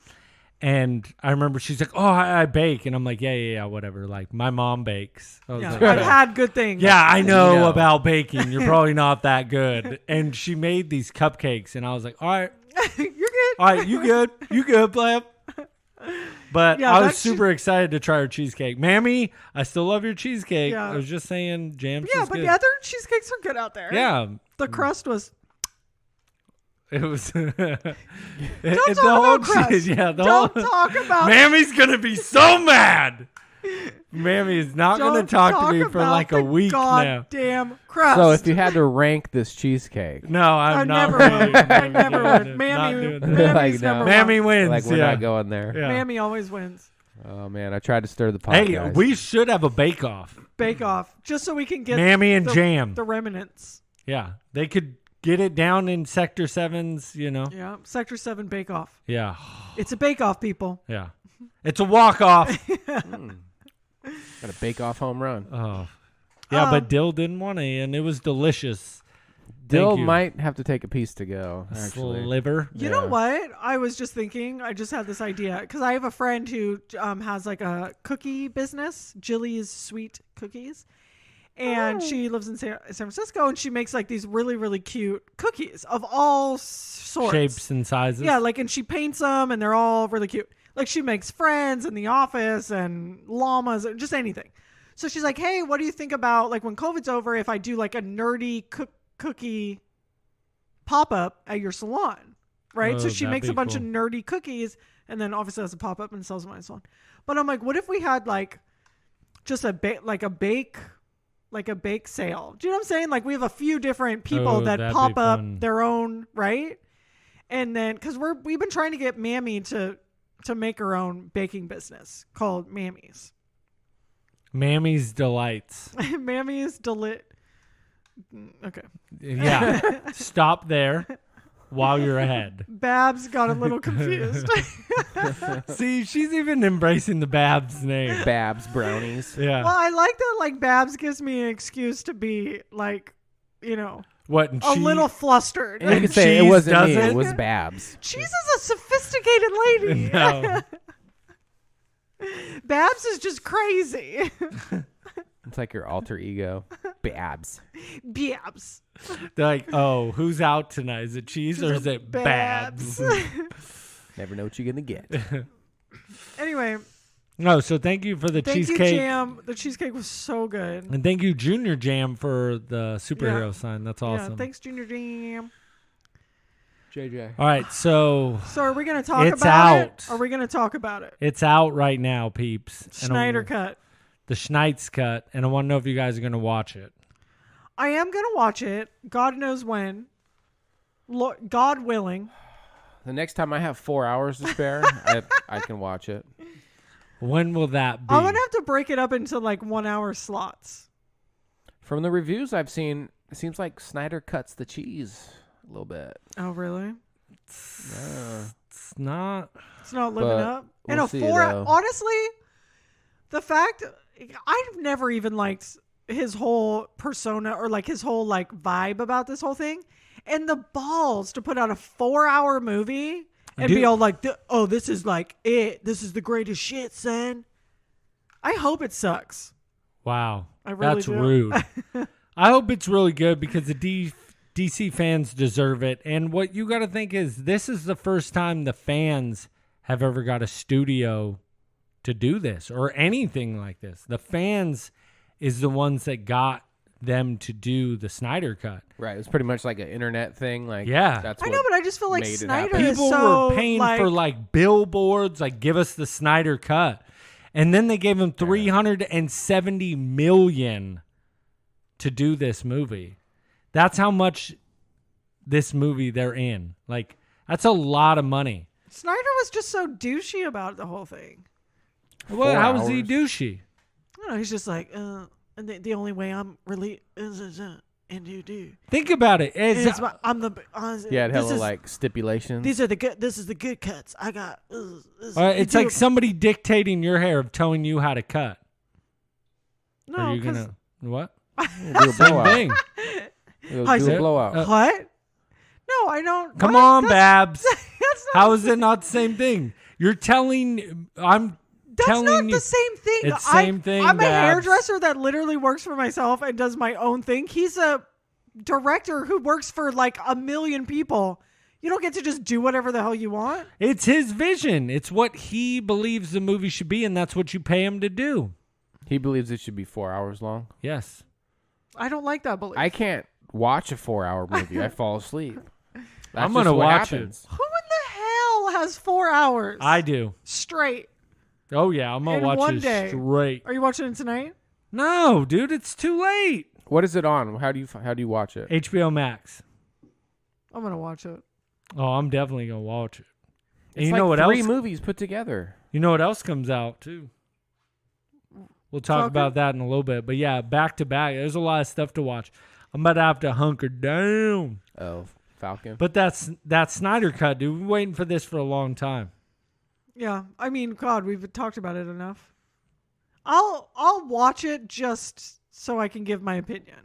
Speaker 1: And I remember she's like, oh, I bake. And I'm like, yeah, whatever. Like, my mom bakes. I was
Speaker 4: Yeah,
Speaker 1: like,
Speaker 4: I've had good things.
Speaker 1: yeah, I know
Speaker 3: You know.
Speaker 1: about baking. You're probably not that good. And she made these cupcakes. And I was like, all right,
Speaker 4: You're good.
Speaker 1: all right, you good. You good, Blab. But
Speaker 4: Yeah,
Speaker 1: I was
Speaker 4: that's-
Speaker 1: super excited to try her cheesecake. Mammy, I still love your cheesecake.
Speaker 4: Yeah.
Speaker 1: I was just saying, Jam's
Speaker 4: Yeah,
Speaker 1: is
Speaker 4: but
Speaker 1: good.
Speaker 4: the other cheesecakes are good out there.
Speaker 1: Yeah.
Speaker 4: The crust was.
Speaker 1: It was.
Speaker 4: Don't talk about crust.
Speaker 1: Yeah, the
Speaker 4: Don't
Speaker 1: whole,
Speaker 4: talk about.
Speaker 1: Mammy's gonna be so mad. Mammy is not
Speaker 4: Don't
Speaker 1: gonna talk to me for
Speaker 4: about
Speaker 1: like a
Speaker 4: the
Speaker 1: week now.
Speaker 4: goddamn crust.
Speaker 3: So if you had to rank this cheesecake,
Speaker 1: No,
Speaker 4: I
Speaker 1: I'm not.
Speaker 4: never
Speaker 1: really-
Speaker 4: would. I
Speaker 1: I'm
Speaker 4: never
Speaker 1: not
Speaker 4: would.
Speaker 1: doing
Speaker 4: Mammy,
Speaker 1: that.
Speaker 4: Mammy's
Speaker 3: Like, no.
Speaker 4: number one.
Speaker 1: Mammy wins.
Speaker 3: like we're
Speaker 1: yeah.
Speaker 3: not going there.
Speaker 1: Yeah.
Speaker 4: Mammy always wins.
Speaker 3: Oh man, I tried to stir the pot.
Speaker 1: Hey,
Speaker 3: guys.
Speaker 1: we should have a bake off.
Speaker 4: Bake Off, just so we can get
Speaker 1: Mammy and
Speaker 4: the,
Speaker 1: Jam.
Speaker 4: the remnants.
Speaker 1: Yeah, they could get it down in Sector 7's.
Speaker 4: Yeah, Sector 7 Bake Off.
Speaker 1: Yeah,
Speaker 4: It's a bake off, people.
Speaker 1: yeah. It's a walk off.
Speaker 3: Got a bake-off home run.
Speaker 1: Oh, yeah. But Dill didn't want any, and it was delicious.
Speaker 3: Dill
Speaker 1: Thank you.
Speaker 3: might have to take a piece to go. Actually,
Speaker 1: Sliver.
Speaker 4: You know what? I was just thinking, I just had this idea because I have a friend who has like a cookie business, Jilly's Sweet Cookies. And she lives in San Francisco, and she makes like these really, really cute cookies of all sorts.
Speaker 1: Shapes and sizes.
Speaker 4: Yeah, like, and she paints them, and they're all really cute. Like, she makes friends in the office and llamas, and just anything. So she's like, hey, what do you think about like when COVID's over if I do like a nerdy cookie pop-up at your salon, right?
Speaker 1: Oh,
Speaker 4: So she
Speaker 1: that'd
Speaker 4: makes
Speaker 1: be
Speaker 4: a bunch
Speaker 1: cool.
Speaker 4: of nerdy cookies and then obviously has a pop-up and sells them at my salon. But I'm like, what if we had like just a bake sale? Do you know what I'm saying? Like we have a few different people
Speaker 1: Oh,
Speaker 4: that
Speaker 1: that'd
Speaker 4: pop
Speaker 1: be
Speaker 4: up
Speaker 1: fun.
Speaker 4: their own, right? And then because we've been trying to get Mammy to make her own baking business called Mammy's.
Speaker 1: Mammy's Delights.
Speaker 4: Mammy's Delit. Okay.
Speaker 1: Yeah. Stop there while you're ahead.
Speaker 4: Babs got a little confused.
Speaker 1: See, she's even embracing the Babs name.
Speaker 3: Babs brownies.
Speaker 1: Yeah.
Speaker 4: Well, I like that. Like Babs gives me an excuse to be like,
Speaker 1: What? And
Speaker 4: a
Speaker 1: she,
Speaker 4: little flustered.
Speaker 3: And you
Speaker 1: And
Speaker 3: can say it
Speaker 1: cheese
Speaker 3: wasn't me. It
Speaker 1: doesn't?
Speaker 3: was Babs.
Speaker 4: Cheese is a sophisticated lady.
Speaker 1: No.
Speaker 4: Babs is just crazy.
Speaker 3: It's like your alter ego. Babs.
Speaker 4: Babs.
Speaker 1: They're like, oh, who's out tonight? Is it cheese or is it Babs?
Speaker 3: Never know what you're going to get.
Speaker 4: Anyway,
Speaker 1: No, so thank you for the
Speaker 4: thank
Speaker 1: cheesecake.
Speaker 4: you, Jam. The cheesecake was so good.
Speaker 1: And thank you, Junior Jam, for the superhero
Speaker 4: Yeah.
Speaker 1: sign. That's awesome.
Speaker 4: Yeah, thanks, Junior Jam.
Speaker 3: JJ.
Speaker 1: All right, so
Speaker 4: So are we going to talk
Speaker 1: It's
Speaker 4: about it?
Speaker 1: out.
Speaker 4: Are we going to talk about it?
Speaker 1: it's out right now, peeps. And
Speaker 4: Snyder cut.
Speaker 1: The Schneid's cut, and I want to know if you guys are going to watch it.
Speaker 4: I am going to watch it. God knows when. God willing.
Speaker 3: The next time I have 4 hours to spare, I can watch it.
Speaker 1: When will that be?
Speaker 4: I'm going to have to break it up into like 1 hour slots.
Speaker 3: From the reviews I've seen, it seems like Snyder cuts the cheese a little bit.
Speaker 4: Oh, really?
Speaker 3: Yeah.
Speaker 1: It's not.
Speaker 4: It's not living
Speaker 3: But
Speaker 4: up.
Speaker 3: we'll
Speaker 4: And a
Speaker 3: see,
Speaker 4: 4
Speaker 3: though.
Speaker 4: honestly, the fact I've never even liked his whole persona or like his whole like vibe about this whole thing. And the balls to put out a 4-hour movie and
Speaker 1: Dude.
Speaker 4: be all like, oh, this is like it. This is the greatest shit, son. I hope it sucks.
Speaker 1: Wow.
Speaker 4: I really
Speaker 1: That's
Speaker 4: do.
Speaker 1: rude. I hope it's really good because the DC fans deserve it. And what you got to think is this is the first time the fans have ever got a studio to do this or anything like this. The fans is the ones that got them to do the Snyder cut.
Speaker 3: Right. It was pretty much like an internet thing. Like,
Speaker 1: Yeah.
Speaker 3: That's
Speaker 4: I
Speaker 3: what
Speaker 4: know, but I just feel like
Speaker 3: made it
Speaker 4: Snyder
Speaker 3: happen.
Speaker 4: is
Speaker 1: People
Speaker 4: so
Speaker 1: were paying
Speaker 4: like,
Speaker 1: for like billboards, like give us the Snyder cut. And then they gave him $370 million to do this movie. That's how much this movie they're in. Like, that's a lot of money.
Speaker 4: Snyder was just so douchey about the whole thing.
Speaker 1: Well,
Speaker 3: 4
Speaker 1: how was he
Speaker 3: hours.
Speaker 1: douchey?
Speaker 4: I don't know, he's just like, and the only way I'm really and you do.
Speaker 1: Think about it. It's,
Speaker 4: I'm the
Speaker 3: Yeah, it
Speaker 4: this
Speaker 3: hella
Speaker 4: is-
Speaker 3: like stipulations.
Speaker 4: These are the good. This is the good cuts. I got.
Speaker 1: it's like somebody dictating your hair of telling you how to cut.
Speaker 4: no,
Speaker 1: Are you
Speaker 4: 'cause-
Speaker 1: gonna what?
Speaker 3: do a
Speaker 1: Same
Speaker 3: blowout.
Speaker 1: thing.
Speaker 4: I
Speaker 3: Do
Speaker 4: said-
Speaker 3: a blowout.
Speaker 4: what? No, I don't.
Speaker 1: Come
Speaker 4: what?
Speaker 1: on,
Speaker 4: That's-
Speaker 1: Babs.
Speaker 4: That's not.
Speaker 1: How is it not the same thing? You're telling. I'm
Speaker 4: That's
Speaker 1: telling
Speaker 4: not
Speaker 1: you.
Speaker 4: the same thing.
Speaker 1: It's same thing,
Speaker 4: I'm a
Speaker 1: Babs.
Speaker 4: hairdresser that literally works for myself and does my own thing. He's a director who works for like 1 million people. You don't get to just do whatever the hell you want.
Speaker 1: It's his vision. It's what he believes the movie should be, and that's what you pay him to do.
Speaker 3: He believes it should be 4 hours long.
Speaker 1: Yes.
Speaker 4: I don't like that belief.
Speaker 3: I can't watch a 4-hour movie. I fall asleep. That's
Speaker 1: I'm
Speaker 3: just
Speaker 1: gonna
Speaker 3: what
Speaker 1: watch
Speaker 3: happens.
Speaker 4: Who in the hell has 4 hours?
Speaker 1: I do.
Speaker 4: straight.
Speaker 1: Oh, yeah. I'm going
Speaker 4: In
Speaker 1: to watch
Speaker 4: one
Speaker 1: it
Speaker 4: day.
Speaker 1: straight.
Speaker 4: Are you watching it tonight?
Speaker 1: No, dude. It's too late.
Speaker 3: What is it on? How do you watch it?
Speaker 1: HBO Max.
Speaker 4: I'm gonna watch it.
Speaker 1: Oh, I'm definitely going to watch it. And
Speaker 3: It's
Speaker 1: you
Speaker 3: like
Speaker 1: know what
Speaker 3: 3
Speaker 1: else?
Speaker 3: movies put together.
Speaker 1: You know what else comes out, too? We'll talk
Speaker 4: Talking?
Speaker 1: about that in a little bit. But, yeah, back to back. There's a lot of stuff to watch. I'm about to have to hunker down.
Speaker 3: Oh, Falcon.
Speaker 1: But that Snyder cut, dude. We've been waiting for this for a long time.
Speaker 4: Yeah, I mean, God, we've talked about it enough. I'll watch it just so I can give my opinion.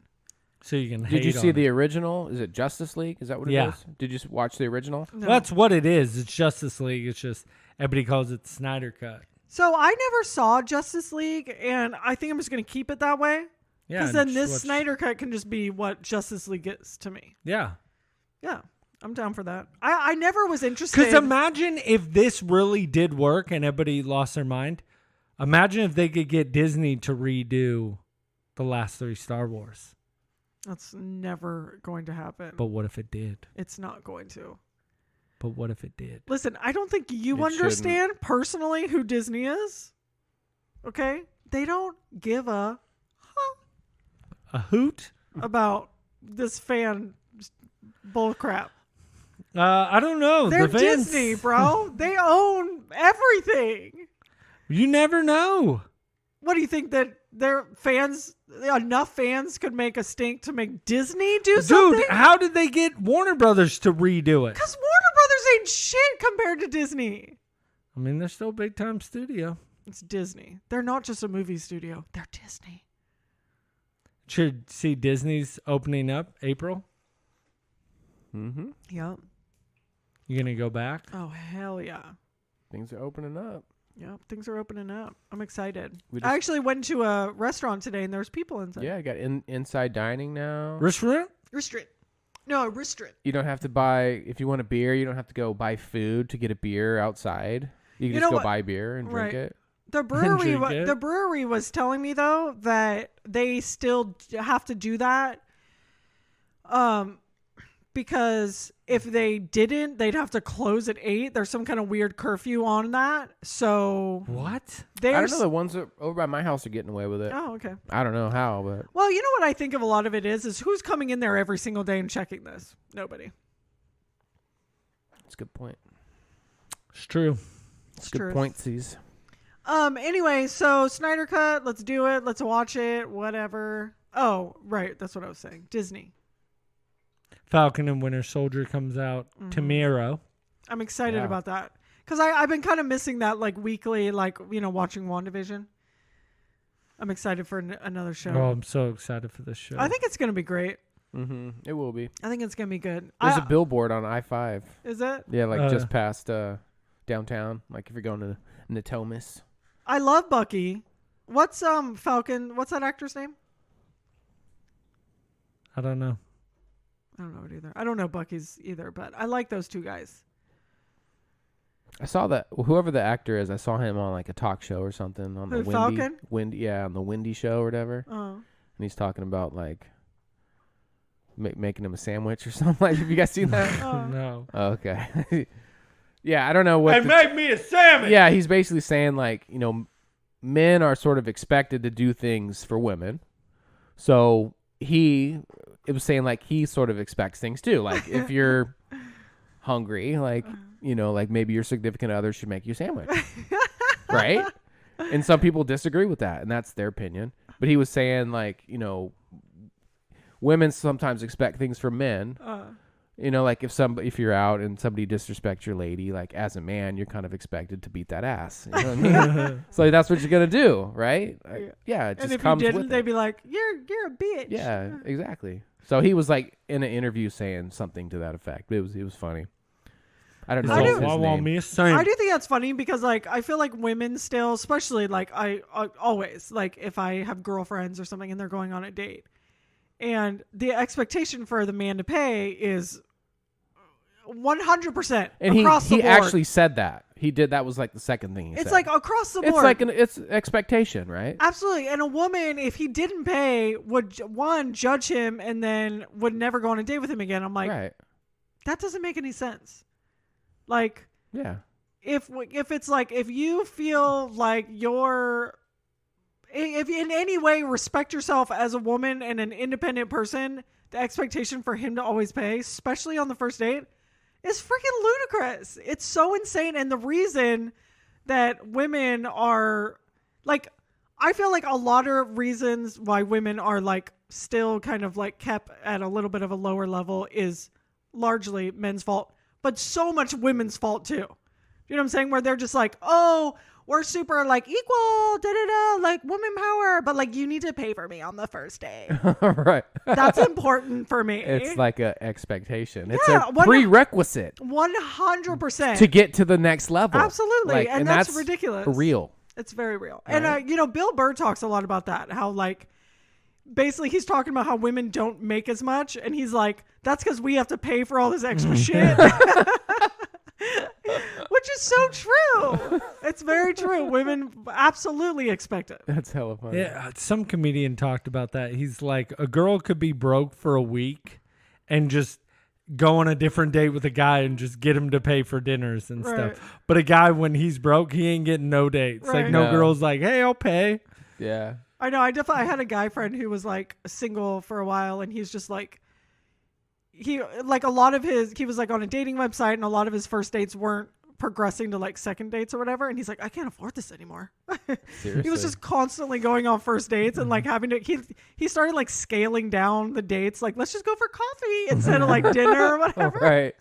Speaker 1: So you can hate
Speaker 3: Did you see
Speaker 1: on
Speaker 3: the
Speaker 1: it.
Speaker 3: original? Is it Justice League? Is that what it is?
Speaker 1: Yeah.
Speaker 3: Did you watch the original?
Speaker 4: No.
Speaker 1: Well, that's what it is. It's Justice League. It's just everybody calls it the Snyder cut.
Speaker 4: So I never saw Justice League, and I think I'm just gonna keep it that way.
Speaker 1: Yeah.
Speaker 4: Because
Speaker 1: and
Speaker 4: then
Speaker 1: just
Speaker 4: this
Speaker 1: watch-
Speaker 4: Snyder cut can just be what Justice League is to me.
Speaker 1: Yeah.
Speaker 4: Yeah, I'm down for that. I never was interested.
Speaker 1: Because imagine if this really did work and everybody lost their mind. Imagine if they could get Disney to redo the last 3 Star Wars.
Speaker 4: That's never going to happen.
Speaker 1: But what if it did?
Speaker 4: It's not going to.
Speaker 1: But what if it did?
Speaker 4: Listen, I don't think you
Speaker 3: It
Speaker 4: understand personally who Disney is. Okay? They don't give a
Speaker 1: hoot?
Speaker 4: about this fan bullcrap.
Speaker 1: I don't know.
Speaker 4: They're
Speaker 1: The fans-
Speaker 4: Disney, bro. They own everything.
Speaker 1: You never know.
Speaker 4: What do you think that their fans, enough fans could make a stink to make Disney do something?
Speaker 1: Dude, how did they get Warner Brothers to redo it?
Speaker 4: Because Warner Brothers ain't shit compared to Disney.
Speaker 1: I mean, they're still a big time studio.
Speaker 4: It's Disney. They're not just a movie studio. They're Disney.
Speaker 1: Should see Disney's opening up April.
Speaker 3: Mm-hmm.
Speaker 4: Yep.
Speaker 1: You gonna go back?
Speaker 4: Oh, hell yeah.
Speaker 3: Things are opening up.
Speaker 4: Yep. Things are opening up. I'm excited.
Speaker 3: We
Speaker 4: I
Speaker 3: just-
Speaker 4: actually went to a restaurant today and there's people inside.
Speaker 3: Yeah, I got inside dining now.
Speaker 1: Restaurant?
Speaker 4: Restrict. No, restrict.
Speaker 3: You don't have to buy, if you want a beer, you don't have to go buy food to get a beer outside. You can
Speaker 4: You
Speaker 3: just
Speaker 4: know
Speaker 3: go
Speaker 4: what?
Speaker 3: buy beer and drink
Speaker 4: Right.
Speaker 3: it.
Speaker 4: The brewery,
Speaker 1: Drink it.
Speaker 4: the brewery was telling me though that they still have to do that, because if they didn't, they'd have to close at 8. There's some kind of weird curfew on that. So
Speaker 1: What?
Speaker 3: I
Speaker 4: they're.
Speaker 3: don't know. The ones that over by my house are getting away with it.
Speaker 4: Oh, okay.
Speaker 3: I don't know how, but
Speaker 4: Well, you know what I think of a lot of it is who's coming in there every single day and checking this? Nobody.
Speaker 3: it's a good point.
Speaker 1: It's true.
Speaker 3: It's
Speaker 4: true.
Speaker 3: good pointsies.
Speaker 4: Anyway, so Snyder Cut, let's do it. Let's watch it. Whatever. Oh, right. That's what I was saying. Disney.
Speaker 1: Falcon and Winter Soldier comes out tomorrow.
Speaker 4: I'm excited
Speaker 3: Yeah.
Speaker 4: about that. Because I've been kind of missing that like weekly, like, watching WandaVision. I'm excited for another show.
Speaker 1: Oh, I'm so excited for this show.
Speaker 4: I think it's going to be great.
Speaker 3: Mm-hmm. It will be.
Speaker 4: I think it's going to be good.
Speaker 3: There's a billboard on I-5.
Speaker 4: Is it?
Speaker 3: Yeah, like just past downtown. Like if you're going to Natomas.
Speaker 4: I love Bucky. What's Falcon? What's that actor's name?
Speaker 1: I don't know.
Speaker 4: I don't know it either. I don't know Bucky's either, but I like those two guys.
Speaker 3: I saw that whoever the actor is, I saw him on like a talk show or something on the
Speaker 4: Who, Falcon?
Speaker 3: on the Windy show or whatever.
Speaker 4: Oh.
Speaker 3: And he's talking about like making him a sandwich or something. Like, have you guys seen that?
Speaker 1: No.
Speaker 3: Oh, okay. Yeah, I don't know what.
Speaker 1: Make me a sandwich.
Speaker 3: Yeah, he's basically saying like, men are sort of expected to do things for women. So it was saying like he sort of expects things too. Like if you're hungry, like, like maybe your significant other should make you a sandwich. Right? And some people disagree with that, and that's their opinion. But he was saying like, women sometimes expect things from men. Like if you're out and somebody disrespects your lady, like as a man, you're kind of expected to beat that ass. You know what I mean? So that's what you're gonna do, right? Yeah, it just
Speaker 4: And if you
Speaker 3: comes
Speaker 4: didn't,
Speaker 3: with
Speaker 4: they'd
Speaker 3: it.
Speaker 4: be like, "You're a bitch."
Speaker 3: Yeah, exactly. So he was like in an interview saying something to that effect. It was funny. I don't know.
Speaker 4: I
Speaker 3: his
Speaker 4: do-
Speaker 1: I want
Speaker 3: name.
Speaker 1: me a sandwich.
Speaker 4: I do think that's funny because like I feel like women still, especially like I always like if I have girlfriends or something and they're going on a date, and the expectation for the man to pay is 100%
Speaker 3: And
Speaker 4: across the
Speaker 3: he
Speaker 4: board.
Speaker 3: actually said that. He did. That was like the second thing he said.
Speaker 4: It's like across the
Speaker 3: it's
Speaker 4: board.
Speaker 3: like it's expectation, right?
Speaker 4: Absolutely. And a woman, if he didn't pay, would one judge him and then would never go on a date with him again. I'm like,
Speaker 3: Right.
Speaker 4: that doesn't make any sense. Like,
Speaker 3: Yeah.
Speaker 4: if it's like if you feel like if you in any way respect yourself as a woman and an independent person, the expectation for him to always pay, especially on the first date, is freaking ludicrous. It's so insane. And the reason that women are like, I feel like a lot of reasons why women are like still kind of like kept at a little bit of a lower level is largely men's fault, but so much women's fault too. You know what I'm saying? Where they're just like, oh, we're super like equal, like woman power, but like you need to pay for me on the first day.
Speaker 3: Right.
Speaker 4: That's important for me.
Speaker 3: It's like a expectation. It's
Speaker 4: Yeah,
Speaker 3: a prerequisite
Speaker 4: 100%
Speaker 3: to get to the next level.
Speaker 4: Absolutely.
Speaker 3: Like,
Speaker 4: and that's ridiculous.
Speaker 3: Real.
Speaker 4: It's very real.
Speaker 3: Right.
Speaker 4: And Bill Burr talks a lot about that. How like basically he's talking about how women don't make as much, and he's like, that's because we have to pay for all this extra shit. Which is so true. It's very true. Women absolutely expect it.
Speaker 3: That's hella funny.
Speaker 1: Yeah, some comedian talked about that. He's like, a girl could be broke for a week and just go on a different date with a guy and just get him to pay for dinners and
Speaker 4: Right.
Speaker 1: stuff. But a guy, when he's broke, he ain't getting no dates.
Speaker 4: Right.
Speaker 1: Like, no
Speaker 3: No.
Speaker 1: girl's like, hey, I'll pay.
Speaker 3: Yeah.
Speaker 4: I know. I had a guy friend who was like single for a while, and he's just like, he was like on a dating website, and a lot of his first dates weren't progressing to like second dates or whatever, and he's like, I can't afford this anymore.
Speaker 3: Seriously.
Speaker 4: He was just constantly going on first dates and like having to he started like scaling down the dates, like, let's just go for coffee instead of like dinner or whatever.
Speaker 3: Right.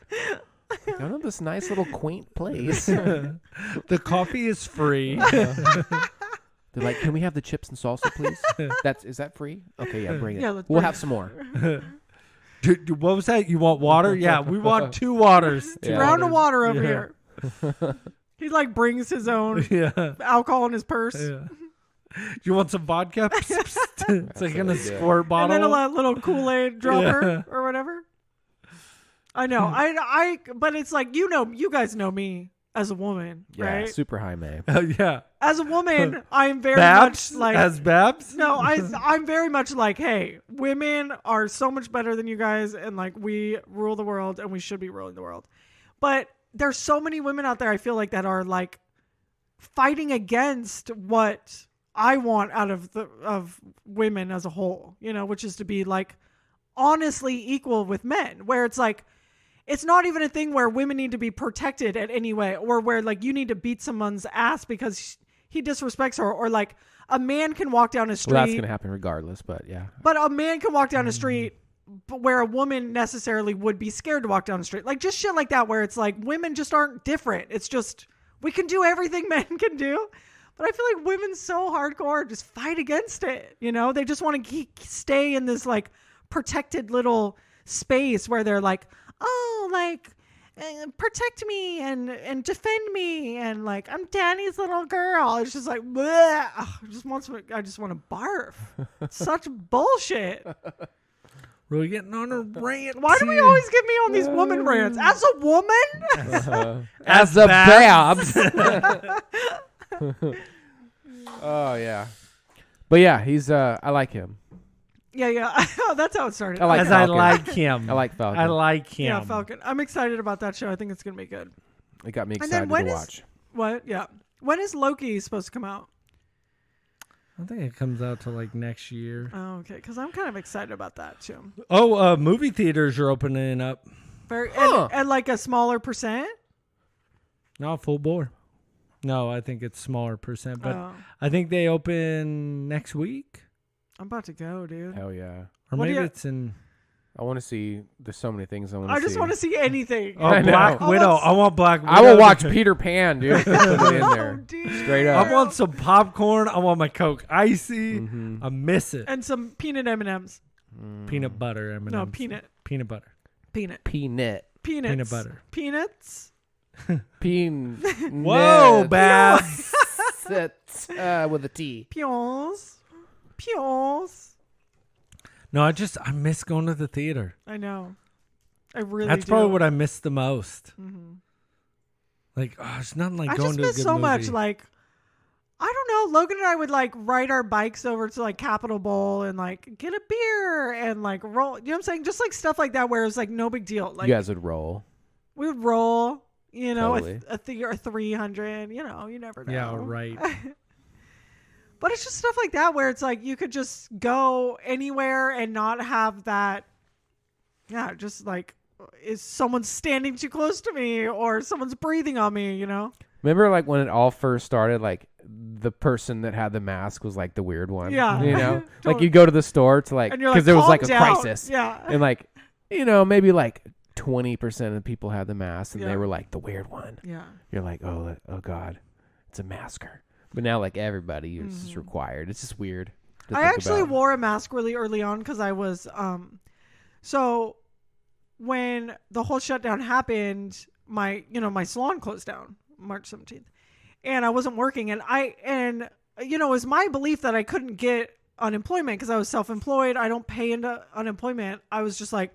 Speaker 3: Go to this nice little quaint place.
Speaker 1: The coffee is free.
Speaker 3: They're like, can we have the chips and salsa, please? Is that free? Okay, yeah, bring it.
Speaker 4: Yeah, let's
Speaker 3: We'll
Speaker 4: bring
Speaker 3: have
Speaker 4: it.
Speaker 3: some more.
Speaker 1: Dude, what was that? You want water? Yeah, we want 2 waters.
Speaker 3: Yeah.
Speaker 4: Round of water over
Speaker 1: Yeah.
Speaker 4: here. He like brings his own
Speaker 1: Yeah.
Speaker 4: alcohol in his purse.
Speaker 1: Yeah. You want some vodka? It's like in a
Speaker 3: what they do.
Speaker 1: squirt
Speaker 4: And
Speaker 1: bottle.
Speaker 4: then a little Kool-Aid dropper
Speaker 1: Yeah.
Speaker 4: or whatever. I know. But it's like, you guys know me as a woman,
Speaker 3: Yeah,
Speaker 4: right?
Speaker 3: super high May.
Speaker 1: Yeah.
Speaker 4: As a woman, I'm very
Speaker 1: Babs?
Speaker 4: much like,
Speaker 1: As Babs?
Speaker 4: no, I'm very much like, hey, women are so much better than you guys, and like we rule the world, and we should be ruling the world. But there's so many women out there, I feel like, that are like fighting against what I want out of women as a whole, which is to be like honestly equal with men, where it's like, it's not even a thing where women need to be protected in any way, or where like you need to beat someone's ass because he disrespects her, or like a man can walk down a street.
Speaker 3: Well, that's going to happen regardless, but yeah.
Speaker 4: But a man can walk down a street where a woman necessarily would be scared to walk down the street. Like just shit like that, where it's like women just aren't different. It's just, we can do everything men can do. But I feel like women so hardcore just fight against it. They just want to stay in this like protected little space where they're like, oh, like, protect me and defend me, and like, I'm Danny's little girl. It's just like, bleh. I just want to barf. It's such bullshit.
Speaker 1: We're getting on a rant.
Speaker 4: Why do we always get me on these woman rants? As a woman?
Speaker 3: As a Babs. Oh, yeah. But yeah, he's, I like him.
Speaker 4: Yeah. That's how it started.
Speaker 3: I like
Speaker 1: As
Speaker 3: Falcon.
Speaker 1: I like him.
Speaker 3: I like Falcon.
Speaker 1: I like him.
Speaker 4: Yeah, Falcon. I'm excited about that show. I think it's going to be good.
Speaker 3: It got me
Speaker 4: And then
Speaker 3: excited to watch.
Speaker 4: What? Yeah. When is Loki supposed to come out?
Speaker 1: I think it comes out to like next year.
Speaker 4: Oh, okay. Because I'm kind of excited about that too.
Speaker 1: Oh, movie theaters are opening up.
Speaker 4: And like a smaller percent?
Speaker 1: Not full bore. No, I think it's smaller percent, but
Speaker 4: Oh.
Speaker 1: I think they open next week,
Speaker 4: I'm about to go, dude.
Speaker 3: Hell yeah.
Speaker 1: or
Speaker 4: What do
Speaker 1: maybe
Speaker 4: you-
Speaker 1: it's in.
Speaker 3: I want to see, there's so many things I want to see.
Speaker 4: I just want to see anything.
Speaker 1: Oh,
Speaker 3: I know.
Speaker 1: Black
Speaker 3: I
Speaker 1: Widow.
Speaker 4: want-
Speaker 1: I want Black Widow.
Speaker 3: I will watch Peter Pan, dude. Put it in
Speaker 4: Oh,
Speaker 3: there.
Speaker 4: dude.
Speaker 3: Straight up.
Speaker 1: I want some popcorn. I want my Coke icy.
Speaker 3: Mhm.
Speaker 1: I miss it.
Speaker 4: And some peanut M&Ms.
Speaker 1: Peanut butter M&Ms.
Speaker 4: No, peanut.
Speaker 1: Peanut butter.
Speaker 4: Peanut.
Speaker 3: Peanut.
Speaker 4: Peanuts.
Speaker 1: Peanut butter.
Speaker 4: Peanuts.
Speaker 1: Whoa, Babs.
Speaker 3: With a T.
Speaker 4: Peels. Peels.
Speaker 1: No, I miss going to the theater.
Speaker 4: I know. I really
Speaker 1: That's
Speaker 4: do.
Speaker 1: probably what I miss the most.
Speaker 4: Mhm.
Speaker 1: Like, it's nothing like
Speaker 4: I
Speaker 1: going
Speaker 4: just
Speaker 1: to a
Speaker 4: miss
Speaker 1: good
Speaker 4: so
Speaker 1: movie.
Speaker 4: much. Like, I don't know. Logan and I would like ride our bikes over to like Capitol Bowl and like get a beer and like roll. You know what I'm saying? Just like stuff like that where it's like no big deal. Like
Speaker 3: You guys would roll.
Speaker 4: we would roll.
Speaker 3: Totally.
Speaker 4: a 300. You never know.
Speaker 1: Yeah, right.
Speaker 4: But it's just stuff like that where it's like you could just go anywhere and not have that. Yeah, just like, is someone standing too close to me or someone's breathing on me,
Speaker 3: Remember, like, when it all first started, like, the person that had the mask was, like, the weird one?
Speaker 4: Yeah.
Speaker 3: You know? Like,
Speaker 4: Totally.
Speaker 3: you go to the store to, like,
Speaker 4: And you're
Speaker 3: because
Speaker 4: like,
Speaker 3: there was, like,
Speaker 4: "Calm
Speaker 3: a
Speaker 4: down."
Speaker 3: crisis.
Speaker 4: Yeah.
Speaker 3: And, like, maybe, like, 20% of the people had the mask, and
Speaker 4: Yeah.
Speaker 3: they were, like, the weird one.
Speaker 4: Yeah.
Speaker 3: You're like, oh, God, it's a masker. But now, like, everybody is just required. It's just weird to
Speaker 4: I
Speaker 3: think
Speaker 4: actually
Speaker 3: about.
Speaker 4: wore a mask really early on because I was so when the whole shutdown happened, my salon closed down March 17th, and I wasn't working, and it was my belief that I couldn't get unemployment because I was self-employed. I don't pay into unemployment. I was just like,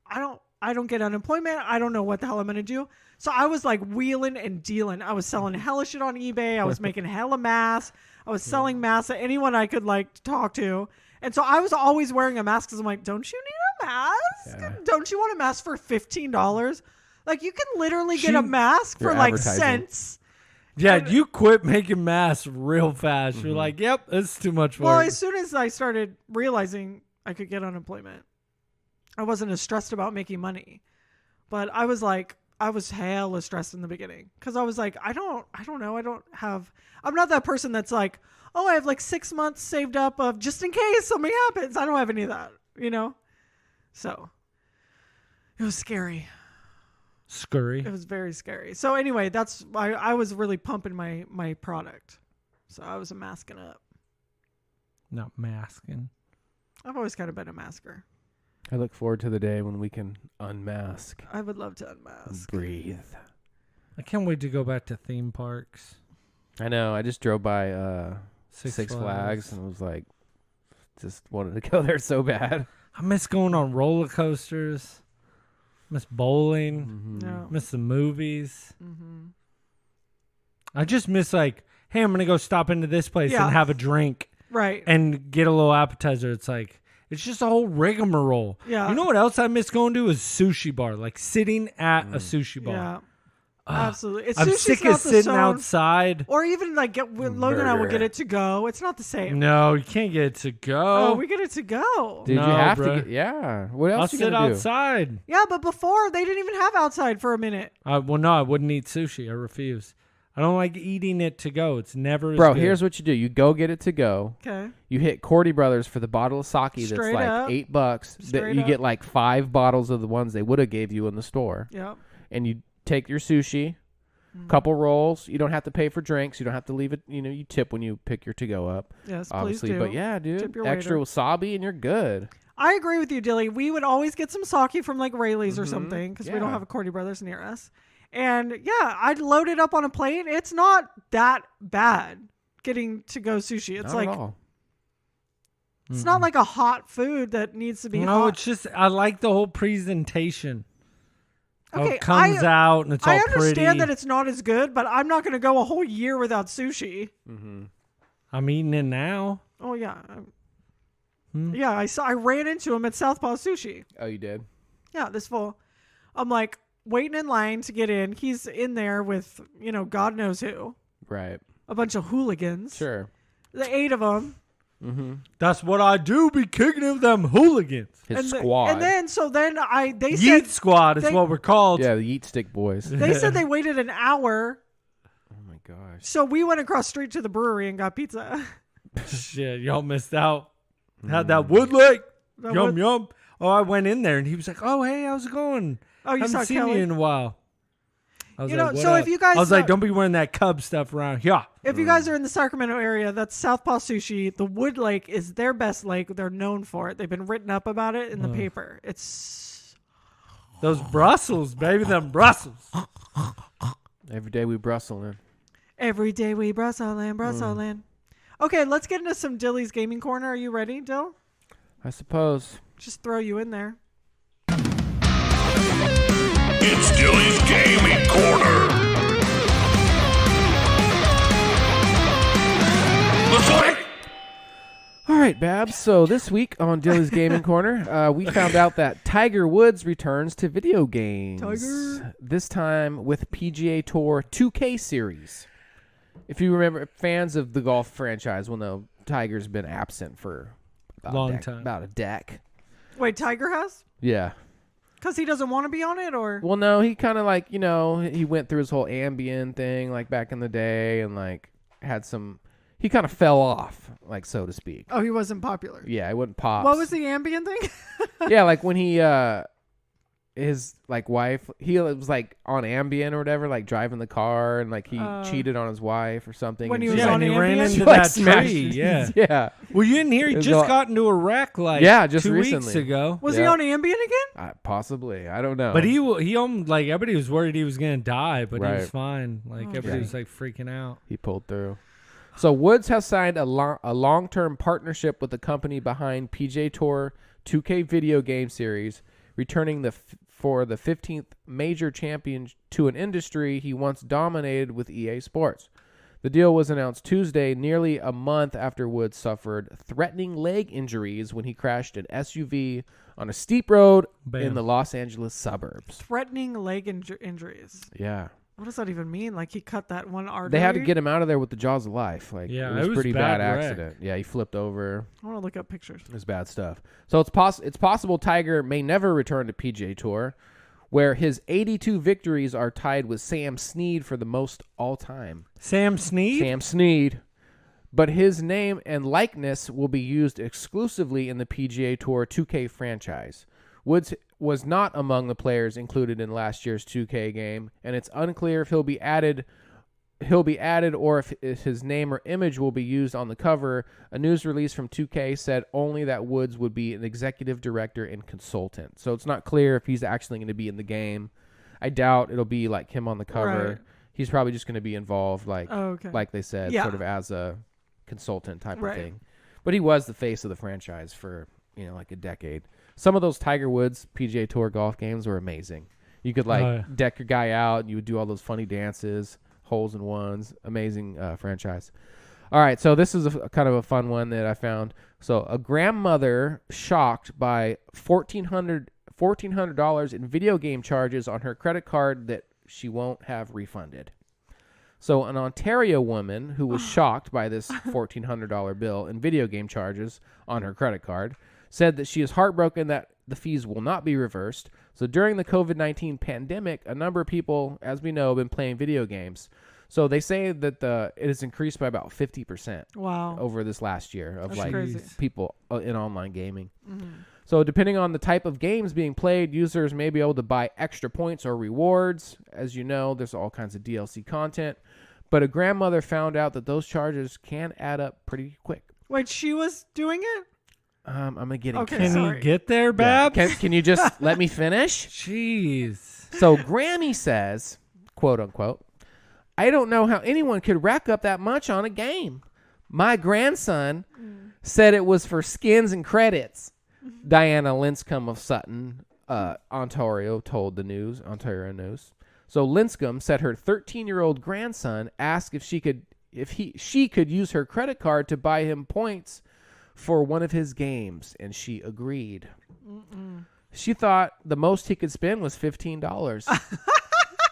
Speaker 4: I I don't get unemployment. I don't know what the hell I'm going to do. So I was like wheeling and dealing. I was selling hella shit on eBay. I was making hella masks. I was selling masks to anyone I could like talk to. And so I was always wearing a mask because I'm like, don't you need a mask?
Speaker 3: Yeah.
Speaker 4: Don't you want a mask for $15? Like you can literally get a mask for like cents.
Speaker 1: Yeah, you quit making masks real fast. You're like, yep, it's too much work.
Speaker 4: Well, as soon as I started realizing I could get unemployment, I wasn't as stressed about making money. But I was hella stressed in the beginning because I was like, I don't know. I'm not that person that's like, oh, I have like 6 months saved up of just in case something happens. I don't have any of that, So it was scary.
Speaker 1: Scurry.
Speaker 4: It was very scary. So anyway, that's why I was really pumping my product. So I was masking up.
Speaker 1: Not masking.
Speaker 4: I've always kind of been a masker.
Speaker 3: I look forward to the day when we can unmask.
Speaker 4: I would love to unmask.
Speaker 3: Breathe.
Speaker 1: I can't wait to go back to theme parks.
Speaker 3: I know. I just drove by
Speaker 1: Six
Speaker 3: Flags and was like, just wanted to go there so bad.
Speaker 1: I miss going on roller coasters. Miss bowling.
Speaker 4: No.
Speaker 1: Miss the movies. I just miss like, hey, I'm gonna go stop into this place and have a drink,
Speaker 4: Right.
Speaker 1: and get a little appetizer. It's like it's just a whole rigmarole.
Speaker 4: Yeah.
Speaker 1: You know what else I miss going to is sushi bar, like sitting at a sushi bar.
Speaker 4: Yeah. Absolutely. It's
Speaker 1: I'm
Speaker 4: sushi's
Speaker 1: sick
Speaker 4: not
Speaker 1: of
Speaker 4: the
Speaker 1: sitting
Speaker 4: zone.
Speaker 1: outside.
Speaker 4: Or even like Logan and I will get it to go. It's not the same.
Speaker 1: No, you can't get it to go.
Speaker 4: Oh, we get it to go.
Speaker 3: Dude,
Speaker 1: No,
Speaker 3: you have
Speaker 1: bruh.
Speaker 3: to get, yeah. What else
Speaker 1: I'll
Speaker 3: you
Speaker 1: sit
Speaker 3: gonna do?
Speaker 1: outside.
Speaker 4: Yeah, but before they didn't even have outside for a minute.
Speaker 1: Well, no, I wouldn't eat sushi. I refuse. I don't like eating it to go. It's never as
Speaker 3: Bro,
Speaker 1: good.
Speaker 3: here's what you do. You go get it to go.
Speaker 4: Okay.
Speaker 3: You hit Cordy Brothers for the bottle of sake that's
Speaker 4: Straight
Speaker 3: like
Speaker 4: up.
Speaker 3: $8. That
Speaker 4: Straight
Speaker 3: you
Speaker 4: up.
Speaker 3: get like 5 bottles of the ones they would have gave you in the store.
Speaker 4: Yep.
Speaker 3: And you take your sushi, couple rolls. You don't have to pay for drinks. You don't have to leave it. You tip when you pick your to-go up.
Speaker 4: Yes,
Speaker 3: Obviously,
Speaker 4: please do.
Speaker 3: but yeah,
Speaker 4: Tip
Speaker 3: dude,
Speaker 4: your
Speaker 3: extra
Speaker 4: waiter.
Speaker 3: wasabi and you're good.
Speaker 4: I agree with you, Dilly. We would always get some sake from like Rayleigh's or something because we don't
Speaker 3: Yeah.
Speaker 4: have a Cordy Brothers near us. And yeah, I'd load it up on a plate. It's not that bad getting to go sushi. It's
Speaker 3: Not
Speaker 4: like
Speaker 3: at all.
Speaker 4: it's not like a hot food that needs to be
Speaker 1: No,
Speaker 4: hot.
Speaker 1: it's just I like the whole presentation. How
Speaker 4: Okay,
Speaker 1: it comes out and it's all
Speaker 4: I understand
Speaker 1: pretty.
Speaker 4: that it's not as good, but I'm not going to go a whole year without sushi.
Speaker 1: I'm eating it now.
Speaker 4: Oh yeah, yeah. I ran into him at Southpaw Sushi.
Speaker 3: Oh, you did?
Speaker 4: Yeah, this fool. I'm like waiting in line to get in. He's in there with God knows who,
Speaker 3: Right.
Speaker 4: a bunch of hooligans.
Speaker 3: Sure.
Speaker 4: The 8 of them.
Speaker 1: That's what I do. Be kicking of them hooligans.
Speaker 3: His squad.
Speaker 4: And then they
Speaker 1: Yeet
Speaker 4: said
Speaker 1: squad is
Speaker 4: they-
Speaker 1: what we're called.
Speaker 3: yeah, the Yeet Stick Boys.
Speaker 4: they said they waited an hour,
Speaker 3: Oh my gosh.
Speaker 4: so we went across the street to the brewery and got pizza.
Speaker 1: Shit, y'all missed out. Had that wood lake.
Speaker 4: That
Speaker 1: Yum
Speaker 4: wood-
Speaker 1: yum. Oh, I went in there and he was like, "Oh, hey, how's it going?
Speaker 4: Oh, you
Speaker 1: Haven't
Speaker 4: saw
Speaker 1: seen
Speaker 4: Kelly?
Speaker 1: you in a while." I was like, "What
Speaker 4: so
Speaker 1: up?"
Speaker 4: if you guys
Speaker 1: I was like,
Speaker 4: are-
Speaker 1: "Don't be wearing that Cub stuff around here."
Speaker 4: If you guys are in the Sacramento area, that's Southpaw Sushi. The Wood Lake is their best lake. They're known for it. They've been written up about it in the paper. It's
Speaker 1: Those Brussels, baby, them Brussels.
Speaker 3: Every day we Brussel in.
Speaker 4: every day we Brussels in. Okay, let's get into some Dilly's Gaming Corner. Are you ready, Dill?
Speaker 3: I suppose.
Speaker 4: Just throw you in there.
Speaker 2: It's Dilly's Gaming Corner. Let's go.
Speaker 3: All right, Babs. So this week on Dilly's Gaming Corner, we found out that Tiger Woods returns to video games.
Speaker 4: Tiger.
Speaker 3: This time with PGA Tour 2K Series. If you remember, fans of the golf franchise will know Tiger's been absent for
Speaker 1: Long time.
Speaker 3: about a deck.
Speaker 4: Wait, Tiger has?
Speaker 3: Yeah.
Speaker 4: Because he doesn't want to be on it, or?
Speaker 3: Well, no, he kind of like, he went through his whole Ambien thing like back in the day and like had some, he kind of fell off, like so to speak.
Speaker 4: Oh, he wasn't popular.
Speaker 3: Yeah, it wouldn't pop.
Speaker 4: What was the Ambien thing?
Speaker 3: Yeah, like when he, his like wife, he was like on Ambien or whatever, like driving the car and like he cheated on his wife or something.
Speaker 4: When
Speaker 3: and
Speaker 4: he
Speaker 3: she,
Speaker 4: was
Speaker 1: Yeah,
Speaker 4: on
Speaker 1: and he ran
Speaker 4: Ambien?
Speaker 1: into
Speaker 3: she, like,
Speaker 1: that
Speaker 3: smashed-
Speaker 1: tree. Yeah.
Speaker 3: Yeah.
Speaker 1: Well, you didn't hear he
Speaker 3: It was
Speaker 1: just
Speaker 3: all-
Speaker 1: got into a wreck like
Speaker 3: Yeah, just
Speaker 1: 2 weeks
Speaker 3: recently.
Speaker 1: ago.
Speaker 4: Was he
Speaker 3: Yeah.
Speaker 4: on Ambien again?
Speaker 3: Possibly. I don't know.
Speaker 1: But he like everybody was worried he was gonna die, but he was
Speaker 3: Right.
Speaker 1: fine. Like everybody
Speaker 3: okay.
Speaker 1: was like freaking out.
Speaker 3: He pulled through. So Woods has signed a long-term partnership with the company behind PGA Tour 2K video game series, returning the for the 15th major champion to an industry he once dominated with EA Sports. The deal was announced Tuesday, nearly a month after Woods suffered threatening leg injuries when he crashed an SUV on a steep road in the Los Angeles suburbs.
Speaker 4: Threatening leg injuries.
Speaker 3: Yeah.
Speaker 4: What does that even mean? Like he cut that one artery?
Speaker 3: They had to get him out of there with the jaws of life. Like,
Speaker 1: Yeah,
Speaker 3: it was a pretty bad
Speaker 1: wreck.
Speaker 3: accident. Yeah, he flipped over.
Speaker 4: I want to look up pictures.
Speaker 3: It was bad stuff. So it's possible Tiger may never return to PGA Tour, where his 82 victories are tied with Sam Snead for the most all time.
Speaker 1: Sam Snead?
Speaker 3: Sam Snead. But his name and likeness will be used exclusively in the PGA Tour 2K franchise. Woods was not among the players included in last year's 2K game, and it's unclear if he'll be added or if his name or image will be used on the cover. A news release from 2K said only that Woods would be an executive director and consultant. So it's not clear if he's actually going to be in the game. I doubt it'll be like him on the cover.
Speaker 4: Right.
Speaker 3: He's probably just going to be involved, like they said,
Speaker 4: Yeah.
Speaker 3: sort of as a consultant type
Speaker 4: Right.
Speaker 3: of thing. But he was the face of the franchise for, like a decade. Some of those Tiger Woods PGA Tour golf games were amazing. You could deck your guy out and you would do all those funny dances, holes in ones. Amazing franchise. All right, so this is a kind of a fun one that I found. So a grandmother shocked by $1,400 in video game charges on her credit card that she won't have refunded. So an Ontario woman who was shocked by this $1,400 bill in video game charges on her credit card said that she is heartbroken that the fees will not be reversed. So during the COVID-19 pandemic, a number of people, as we know, have been playing video games. So they say that it has increased by about 50%
Speaker 4: Wow.
Speaker 3: over this last year of
Speaker 4: That's crazy.
Speaker 3: people in online gaming.
Speaker 4: Mm-hmm.
Speaker 3: So depending on the type of games being played, users may be able to buy extra points or rewards. As you know, there's all kinds of DLC content. But a grandmother found out that those charges can add up pretty quick.
Speaker 4: Wait, she was doing it?
Speaker 3: I'm going to get in.
Speaker 4: Okay,
Speaker 1: Can
Speaker 4: sorry.
Speaker 1: you get there,
Speaker 3: Yeah.
Speaker 1: Babs?
Speaker 3: Can you just let me finish?
Speaker 1: Jeez.
Speaker 3: So Grammy says, quote unquote, I don't know how anyone could rack up that much on a game. My grandson said it was for skins and credits. Diana Linscomb of Sutton, Ontario, told the Ontario News. So Linscomb said her 13-year-old grandson asked if she could use her credit card to buy him points for one of his games, and she agreed. She thought the most he could spend was $15.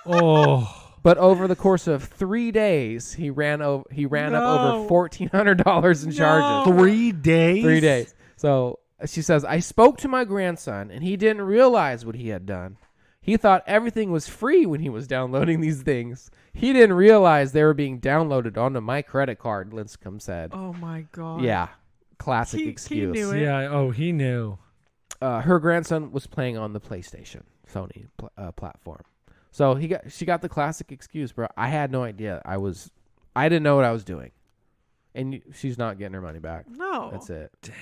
Speaker 1: Oh.
Speaker 3: But over the course of 3 days, he ran up over $1,400 in charges.
Speaker 1: 3 days?
Speaker 3: 3 days. So she says, I spoke to my grandson, and he didn't realize what he had done. He thought everything was free when he was downloading these things. He didn't realize they were being downloaded onto my credit card, Linscomb said.
Speaker 4: Oh, my God.
Speaker 3: Yeah. Classic
Speaker 4: He
Speaker 3: excuse.
Speaker 4: knew it.
Speaker 1: Yeah. Oh, he knew.
Speaker 3: Her grandson was playing on the PlayStation, Sony platform. So she got the classic excuse, bro. I had no idea. I didn't know what I was doing. And she's not getting her money back.
Speaker 4: No.
Speaker 3: That's it. Dang.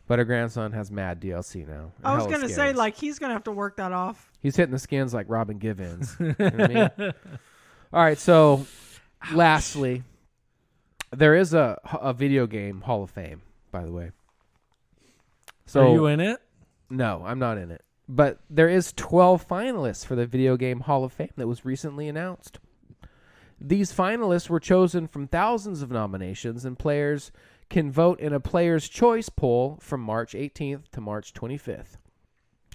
Speaker 3: But her grandson has mad DLC now.
Speaker 4: I was going to say,
Speaker 3: skins.
Speaker 4: he's going to have to work that off.
Speaker 3: He's hitting the skins like Robin Givens. You know what I mean? All right, so lastly, there is a video game Hall of Fame, by the way. So
Speaker 1: Are you in it?
Speaker 3: No, I'm not in it. But there is 12 finalists for the Video Game Hall of Fame that was recently announced. These finalists were chosen from thousands of nominations, and players can vote in a Player's Choice poll from March 18th to March 25th.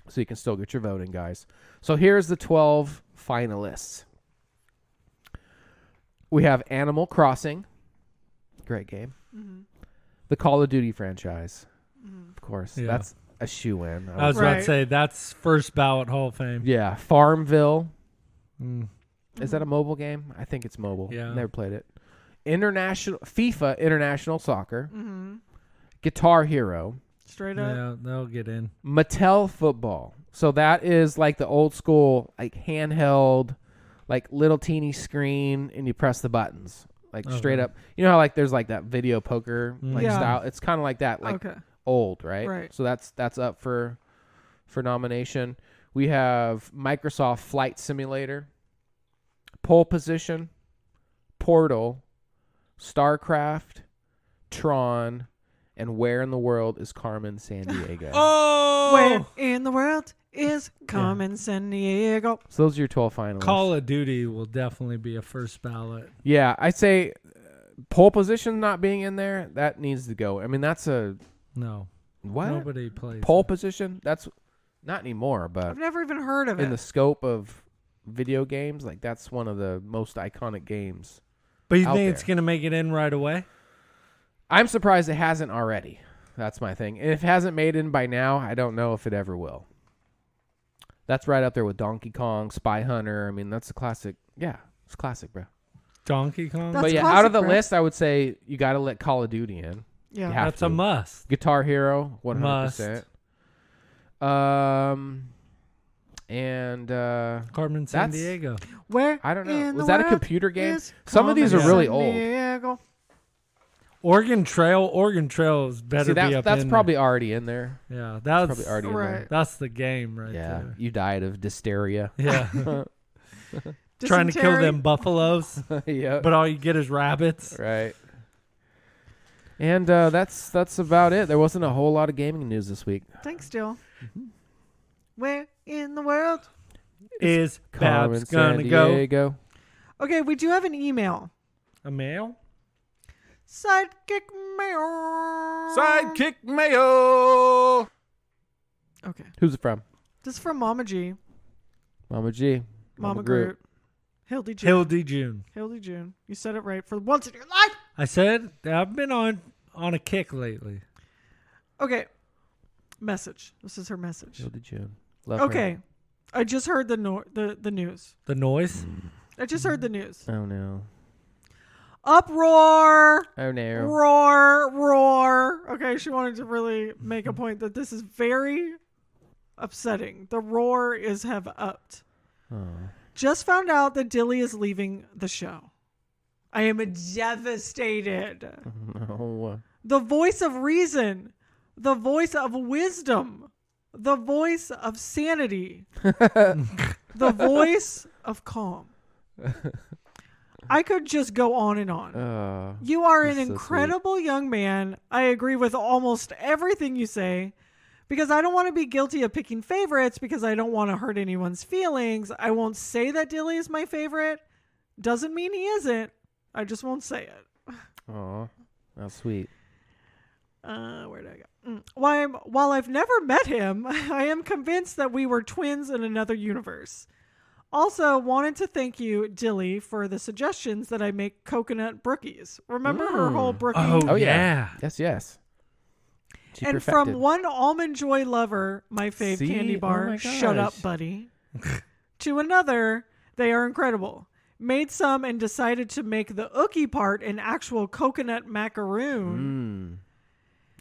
Speaker 3: So you can still get your voting, guys. So here's the 12 finalists. We have Animal Crossing. Great game.
Speaker 4: Mm-hmm.
Speaker 3: The Call of Duty franchise.
Speaker 4: Mm-hmm.
Speaker 3: Of course.
Speaker 1: Yeah.
Speaker 3: That's a shoe-in.
Speaker 1: I was about to
Speaker 4: Right.
Speaker 1: say, that's first ballot Hall of Fame.
Speaker 3: Yeah. Farmville.
Speaker 1: Mm.
Speaker 3: Is that a mobile game? I think it's mobile.
Speaker 1: Yeah.
Speaker 3: Never played it. FIFA International Soccer.
Speaker 4: Mm-hmm.
Speaker 3: Guitar Hero.
Speaker 4: Straight up.
Speaker 1: Yeah, they'll get in.
Speaker 3: Mattel Football. So that is like the old school, like handheld, like little teeny screen, and you press the buttons. Like straight up. You know how like there's like that video poker like
Speaker 4: Yeah.
Speaker 3: style? It's kind of like that, like
Speaker 4: Okay.
Speaker 3: old, right?
Speaker 4: Right.
Speaker 3: So that's up for nomination. We have Microsoft Flight Simulator, Pole Position, Portal, StarCraft, Tron, And where in the world is Carmen Sandiego?
Speaker 1: Oh,
Speaker 4: Where in the world is Carmen San Diego?
Speaker 3: So those are your 12 finalists.
Speaker 1: Call of Duty will definitely be a first ballot.
Speaker 3: Yeah, I'd say pole position not being in there, that needs to go. I mean, that's a...
Speaker 1: No,
Speaker 3: What?
Speaker 1: nobody plays
Speaker 3: Pole
Speaker 1: it.
Speaker 3: position? That's not anymore, but
Speaker 4: I've never even heard of
Speaker 3: in
Speaker 4: it.
Speaker 3: the scope of video games, like that's one of the most iconic games.
Speaker 1: But you
Speaker 3: out
Speaker 1: think it's
Speaker 3: there.
Speaker 1: going to make it in right away?
Speaker 3: I'm surprised it hasn't already. That's my thing. And if it hasn't made in by now, I don't know if it ever will. That's right up there with Donkey Kong, Spy Hunter. I mean, that's a classic. Yeah, it's classic, bro.
Speaker 1: Donkey Kong?
Speaker 4: That's
Speaker 3: but yeah,
Speaker 4: classic,
Speaker 3: out of the
Speaker 4: bro.
Speaker 3: list, I would say you got to let Call of Duty in.
Speaker 4: Yeah.
Speaker 3: You have
Speaker 1: That's
Speaker 3: to.
Speaker 1: a must.
Speaker 3: Guitar Hero, 100%. And
Speaker 1: Carmen San
Speaker 3: that's-
Speaker 1: Diego.
Speaker 4: Where
Speaker 3: I don't know.
Speaker 4: in
Speaker 3: Was
Speaker 4: the
Speaker 3: that a
Speaker 4: world
Speaker 3: computer game?
Speaker 4: is
Speaker 3: Some of these are
Speaker 4: Carmen
Speaker 3: really
Speaker 4: San
Speaker 3: old.
Speaker 4: Diego?
Speaker 1: Oregon Trail's better
Speaker 3: See,
Speaker 1: be up
Speaker 3: that's
Speaker 1: in
Speaker 3: probably already in there.
Speaker 1: there. Yeah, that's
Speaker 3: Probably already in
Speaker 4: Right.
Speaker 3: there.
Speaker 1: That's the game right
Speaker 3: Yeah,
Speaker 1: there.
Speaker 3: you died of dysteria.
Speaker 1: Yeah. Trying to kill
Speaker 4: Dysentery?
Speaker 1: them buffaloes,
Speaker 3: Yep.
Speaker 1: but all you get is rabbits.
Speaker 3: Right. And that's about it. There wasn't a whole lot of gaming news this week.
Speaker 4: Thanks, Jill. Where in the world?
Speaker 1: Is
Speaker 3: Carmen
Speaker 1: Babs gonna go?
Speaker 3: Sandiego.
Speaker 4: Okay, we do have an email.
Speaker 1: A male?
Speaker 4: Sidekick mail.
Speaker 2: Sidekick Mayo.
Speaker 4: Okay.
Speaker 3: Who's it from?
Speaker 4: This is from Mama G.
Speaker 3: Mama G.
Speaker 4: Mama Groot. Hildy June.
Speaker 1: Hildy June.
Speaker 4: Hildy June. You said it right for once in your life.
Speaker 1: I said I've been on a kick lately.
Speaker 4: Okay. Message. This is her message.
Speaker 3: Hildy June. Love her.
Speaker 4: Okay. I just heard the news.
Speaker 1: The noise?
Speaker 4: I just heard the news.
Speaker 3: Oh no.
Speaker 4: Uproar.
Speaker 3: Oh no.
Speaker 4: Roar. Okay, she wanted to really make a point that this is very upsetting. The roar have upped.
Speaker 3: Oh.
Speaker 4: Just found out that Dilly is leaving the show. I am devastated.
Speaker 3: No.
Speaker 4: The voice of reason, the voice of wisdom, the voice of sanity, the voice of calm. I could just go on and on. You are an
Speaker 3: that's so
Speaker 4: incredible young man. I agree with almost everything you say because I don't want to be guilty of picking favorites because I don't want to hurt anyone's feelings. I won't say that Dilly is my favorite. Doesn't mean he isn't. I just won't say it.
Speaker 3: Oh, how sweet.
Speaker 4: Where did I go? While I've never met him, I am convinced that we were twins in another universe. Also, wanted to thank you, Dilly, for the suggestions that I make coconut brookies. Remember her whole brookie?
Speaker 3: Oh
Speaker 1: yeah.
Speaker 3: Yes. She
Speaker 4: And
Speaker 3: perfected.
Speaker 4: from one Almond Joy lover, my fave
Speaker 3: See?
Speaker 4: candy
Speaker 3: Oh
Speaker 4: bar,
Speaker 3: my
Speaker 4: shut up,
Speaker 3: gosh.
Speaker 4: buddy, to another, they are incredible. Made some and decided to make the ookie part an actual coconut macaroon.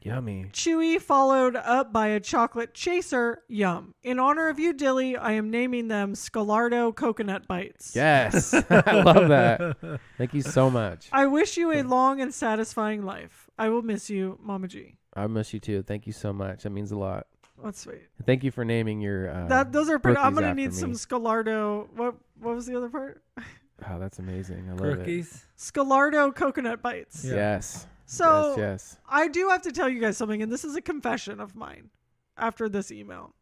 Speaker 3: Yummy.
Speaker 4: Chewy, followed up by a chocolate chaser. Yum. In honor of you, Dilly, I am naming them Scalardo Coconut Bites.
Speaker 3: Yes. I love that. Thank you so much.
Speaker 4: I wish you a long and satisfying life. I will miss you, Mama G.
Speaker 3: I miss you too. Thank you so much. That means a lot.
Speaker 4: That's sweet.
Speaker 3: Thank you for naming your
Speaker 4: Those are pretty. I'm
Speaker 3: brookies
Speaker 4: gonna
Speaker 3: after
Speaker 4: need
Speaker 3: me.
Speaker 4: some Scalardo. What was the other part?
Speaker 3: Oh, that's amazing. I love it.
Speaker 1: Cookies?
Speaker 4: Scalardo Coconut Bites.
Speaker 1: Yeah.
Speaker 3: Yes.
Speaker 4: So
Speaker 3: yes.
Speaker 4: I do have to tell you guys something, and this is a confession of mine after this email.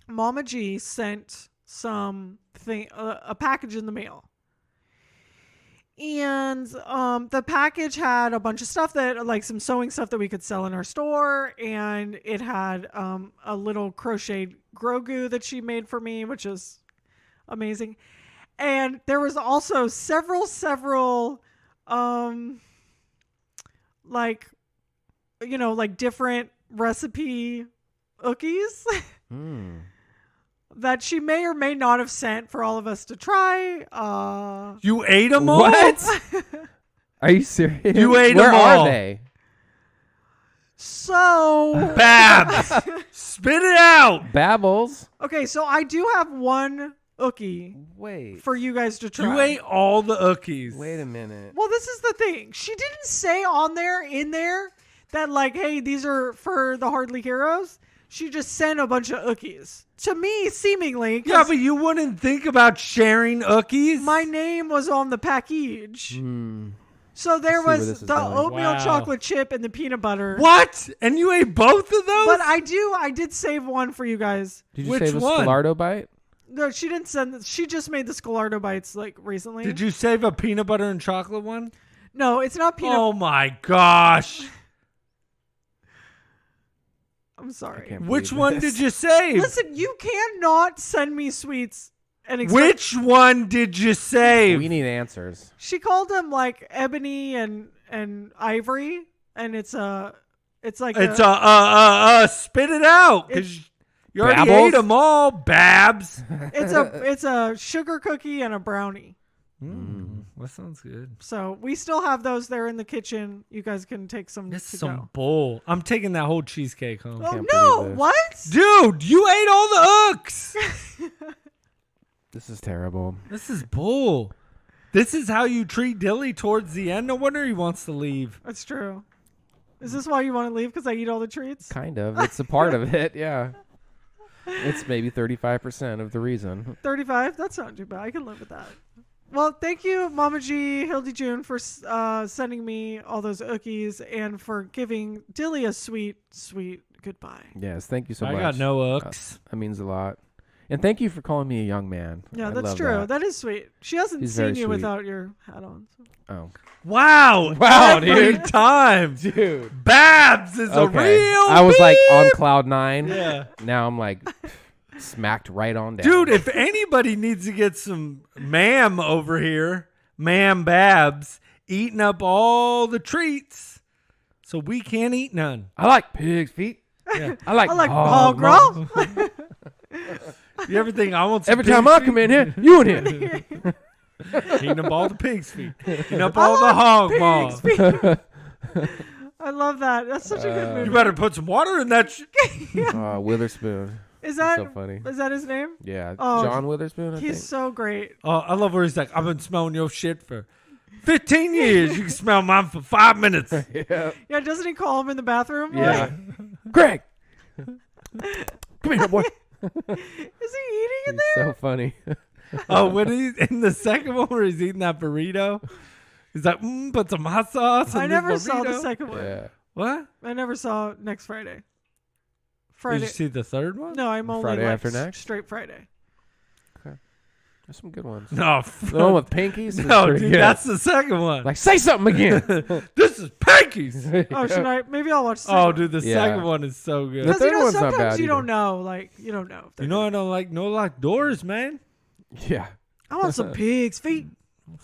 Speaker 4: Mama G sent a package in the mail. And the package had a bunch of stuff that, like some sewing stuff that we could sell in our store. And it had a little crocheted Grogu that she made for me, which is amazing. And there was also several like different recipe cookies that she may or may not have sent for all of us to try.
Speaker 1: You ate them all?
Speaker 3: What? Are you serious?
Speaker 1: You ate
Speaker 3: Where
Speaker 1: them all.
Speaker 3: are they?
Speaker 4: So
Speaker 1: Babs! Spit it out!
Speaker 3: Babbles.
Speaker 4: okay, so I do have one cookie
Speaker 3: Wait.
Speaker 4: for you guys to try.
Speaker 1: You ate all the cookies.
Speaker 3: Wait a minute.
Speaker 4: Well, this is the thing. She didn't say in there that like, hey, these are for the Hardly Heroes. She just sent a bunch of cookies to me, seemingly. 'Cause
Speaker 1: Yeah, but you wouldn't think about sharing cookies.
Speaker 4: my name was on the package. So there
Speaker 3: See where
Speaker 4: was
Speaker 3: this is
Speaker 4: the
Speaker 3: going.
Speaker 4: oatmeal
Speaker 1: Wow.
Speaker 4: chocolate chip and the peanut butter.
Speaker 1: What? And you ate both of those?
Speaker 4: But I did save one for you guys.
Speaker 3: Did you
Speaker 1: Which
Speaker 3: save a
Speaker 1: one?
Speaker 3: Scalardo bite?
Speaker 4: No, she didn't send. She just made the Scalardo bites like recently.
Speaker 1: Did you save a peanut butter and chocolate one?
Speaker 4: No, it's not peanut.
Speaker 1: Oh my gosh.
Speaker 4: I'm sorry.
Speaker 3: Can't
Speaker 1: Which
Speaker 3: believe
Speaker 1: one
Speaker 3: this.
Speaker 1: did you save?
Speaker 4: Listen, you cannot send me sweets and expect.
Speaker 1: Which one did you save?
Speaker 3: We need answers.
Speaker 4: She called them like ebony and ivory, and it's like
Speaker 1: It's spit it out because you already
Speaker 3: Babbles?
Speaker 1: ate them all, Babs.
Speaker 4: it's a sugar cookie and a brownie.
Speaker 1: That sounds good.
Speaker 4: So we still have those there in the kitchen. You guys can take some
Speaker 1: This
Speaker 4: to
Speaker 1: is some
Speaker 4: go.
Speaker 1: bull. I'm taking that whole cheesecake home.
Speaker 4: Oh
Speaker 3: Can't
Speaker 4: no!
Speaker 3: believe this.
Speaker 4: What?
Speaker 1: Dude, you ate all the hooks.
Speaker 3: This is terrible.
Speaker 1: This is bull. This is how you treat Dilly towards the end. No wonder he wants to leave.
Speaker 4: That's true. Is this why you want to leave? Because I eat all the treats?
Speaker 3: Kind of. It's a part of it. Yeah. It's maybe 35% of the reason.
Speaker 4: 35? That's not too bad. I can live with that. Well, thank you, Mama G, Hildy June, for sending me all those ookies and for giving Dilly a sweet, sweet goodbye.
Speaker 3: Yes. Thank you so
Speaker 1: I
Speaker 3: much.
Speaker 1: got no hooks.
Speaker 3: That means a lot. And thank you for calling me a young man.
Speaker 4: Yeah,
Speaker 3: I
Speaker 4: that's
Speaker 3: love
Speaker 4: true.
Speaker 3: That.
Speaker 4: That is sweet. She hasn't
Speaker 3: He's
Speaker 4: seen
Speaker 3: very
Speaker 4: you
Speaker 3: sweet.
Speaker 4: without your hat on. So.
Speaker 3: Oh.
Speaker 1: Wow.
Speaker 3: Wow,
Speaker 1: Every
Speaker 3: dude.
Speaker 1: time.
Speaker 3: Dude.
Speaker 1: Babs is a real
Speaker 3: I was like on
Speaker 1: beep.
Speaker 3: cloud 9.
Speaker 1: Yeah.
Speaker 3: Now I'm like smacked right on down.
Speaker 1: Dude, if anybody needs to get some ma'am over here, ma'am Babs, eating up all the treats so we can't eat none.
Speaker 3: I like pig's feet.
Speaker 1: Yeah.
Speaker 3: I like
Speaker 4: hog roll.
Speaker 1: You ever think I want some
Speaker 3: Every time
Speaker 1: pig's
Speaker 3: I
Speaker 1: feet?
Speaker 3: come in here, you in here.
Speaker 1: Eating up all the pig's feet. Eating up all the hog maw.
Speaker 4: I love that. That's such a good movie.
Speaker 1: You better put some water in that shit.
Speaker 3: Witherspoon.
Speaker 4: Is that
Speaker 3: so funny.
Speaker 4: Is that his name?
Speaker 3: Yeah.
Speaker 4: Oh,
Speaker 3: John Witherspoon, I
Speaker 4: He's
Speaker 3: think.
Speaker 4: so great.
Speaker 1: Oh, I love where he's like, I've been smelling your shit for 15 years. You can smell mine for 5 minutes.
Speaker 3: Yeah.
Speaker 4: Yeah, doesn't he call him in the bathroom?
Speaker 1: Yeah.
Speaker 3: Greg. Come here, boy.
Speaker 4: Is he eating in
Speaker 3: He's
Speaker 4: there?
Speaker 3: so funny.
Speaker 1: Oh, when he's in the second one where he's eating that burrito, he's like, put some hot sauce on
Speaker 4: I
Speaker 1: this
Speaker 4: never saw the
Speaker 1: burrito."
Speaker 4: second one.
Speaker 3: Yeah.
Speaker 1: What?
Speaker 4: I never saw Next Friday.
Speaker 1: Did
Speaker 4: Friday.
Speaker 1: you see the third one?
Speaker 4: No, I'm only
Speaker 3: Friday
Speaker 4: like
Speaker 3: After Next?
Speaker 4: straight Friday.
Speaker 3: There's some good ones.
Speaker 1: No.
Speaker 3: The one with pinkies? is
Speaker 1: No,
Speaker 3: pretty
Speaker 1: dude,
Speaker 3: good.
Speaker 1: that's the second one.
Speaker 3: Like, say something again.
Speaker 1: This is Pinkies.
Speaker 4: Oh, should I? Maybe I'll watch. The
Speaker 1: Oh,
Speaker 4: second
Speaker 1: dude, the
Speaker 3: Yeah.
Speaker 1: second one is so good.
Speaker 3: The
Speaker 4: Because
Speaker 3: third one's not
Speaker 4: sometimes
Speaker 3: bad
Speaker 4: you don't
Speaker 3: either.
Speaker 4: know. Like you don't know. if they're
Speaker 1: You know
Speaker 4: good.
Speaker 1: I don't like no locked doors, man.
Speaker 3: Yeah.
Speaker 4: I want some pig's feet.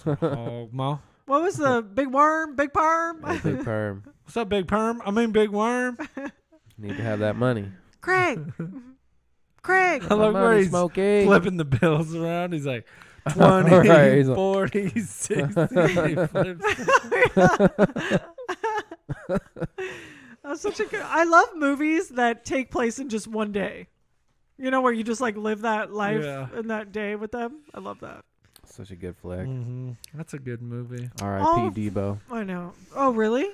Speaker 1: Oh, ma.
Speaker 4: What was the big worm? Big perm?
Speaker 3: Big perm.
Speaker 1: What's up, Big Perm? I mean, Big Worm.
Speaker 3: Need to have that money.
Speaker 4: Craig. Craig.
Speaker 1: I love where
Speaker 3: money,
Speaker 1: he's
Speaker 3: Smokey.
Speaker 1: flipping the bills around. He's like, 20,
Speaker 3: Right, he's like-
Speaker 1: 40, 60. He flips.
Speaker 4: That's such a good. I love movies that take place in just one day. You know, where you just like live that life
Speaker 1: Yeah.
Speaker 4: in that day with them. I love that.
Speaker 3: Such a good flick.
Speaker 1: That's a good movie.
Speaker 3: R.I.P. Debo.
Speaker 4: I know. Oh, really?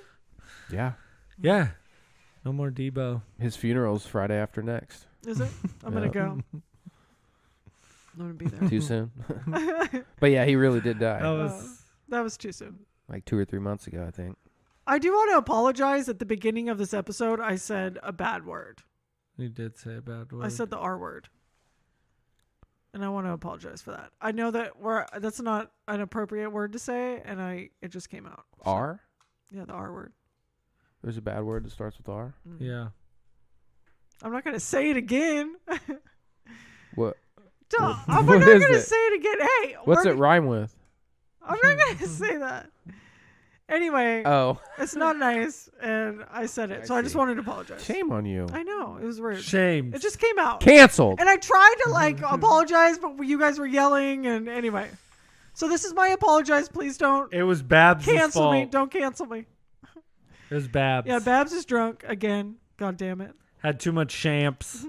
Speaker 3: Yeah.
Speaker 1: Yeah. No more Debo.
Speaker 3: His funeral's Friday after next.
Speaker 4: Is it? I'm gonna
Speaker 3: Yeah.
Speaker 4: go. I'm gonna be there.
Speaker 3: Too soon. But yeah, he really did die.
Speaker 4: That was too soon.
Speaker 3: Like 2 or 3 months ago, I think.
Speaker 4: I do want to apologize. At the beginning of this episode, I said a bad word.
Speaker 1: You did say a bad word.
Speaker 4: I said the R word. And I want to apologize for that. I know that that's not an appropriate word to say, and it just came out. So,
Speaker 3: R?
Speaker 4: yeah, the R word.
Speaker 3: There's a bad word that starts with R?
Speaker 1: Yeah.
Speaker 4: I'm not gonna say it again.
Speaker 3: What?
Speaker 4: I'm
Speaker 3: what
Speaker 4: not
Speaker 3: is
Speaker 4: gonna
Speaker 3: it?
Speaker 4: say it again. Hey,
Speaker 3: What's it rhyme with?
Speaker 4: I'm not gonna say that. Anyway,
Speaker 3: Oh.
Speaker 4: it's not nice, and I said it, so I just
Speaker 3: see.
Speaker 4: wanted to apologize.
Speaker 3: Shame on you.
Speaker 4: I know it was rude.
Speaker 1: Shame.
Speaker 4: It just came out.
Speaker 3: Canceled.
Speaker 4: And I tried to like apologize, but you guys were yelling, and anyway. So this is my apologize. Please don't
Speaker 1: It was Babs'
Speaker 4: cancel
Speaker 1: fault.
Speaker 4: me. Don't cancel me.
Speaker 1: It was Babs.
Speaker 4: Yeah, Babs is drunk again. God damn it.
Speaker 1: Had too much champs.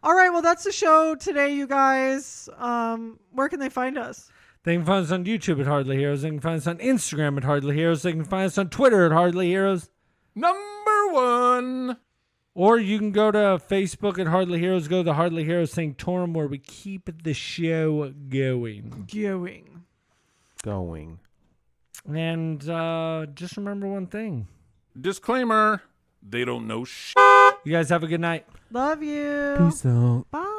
Speaker 4: All right, well that's the show today, you guys. Where can they find us?
Speaker 1: They can find us on YouTube at Hardly Heroes. They can find us on Instagram at Hardly Heroes. They can find us on Twitter at Hardly Heroes.
Speaker 3: Number 1.
Speaker 1: Or you can go to Facebook at Hardly Heroes. Go to the Hardly Heroes Sanctorum where we keep the show going.
Speaker 4: Going.
Speaker 3: Going.
Speaker 1: And just remember one thing.
Speaker 5: Disclaimer, they don't know shit.
Speaker 1: You guys have a good night.
Speaker 4: Love you.
Speaker 3: Peace out.
Speaker 4: Bye.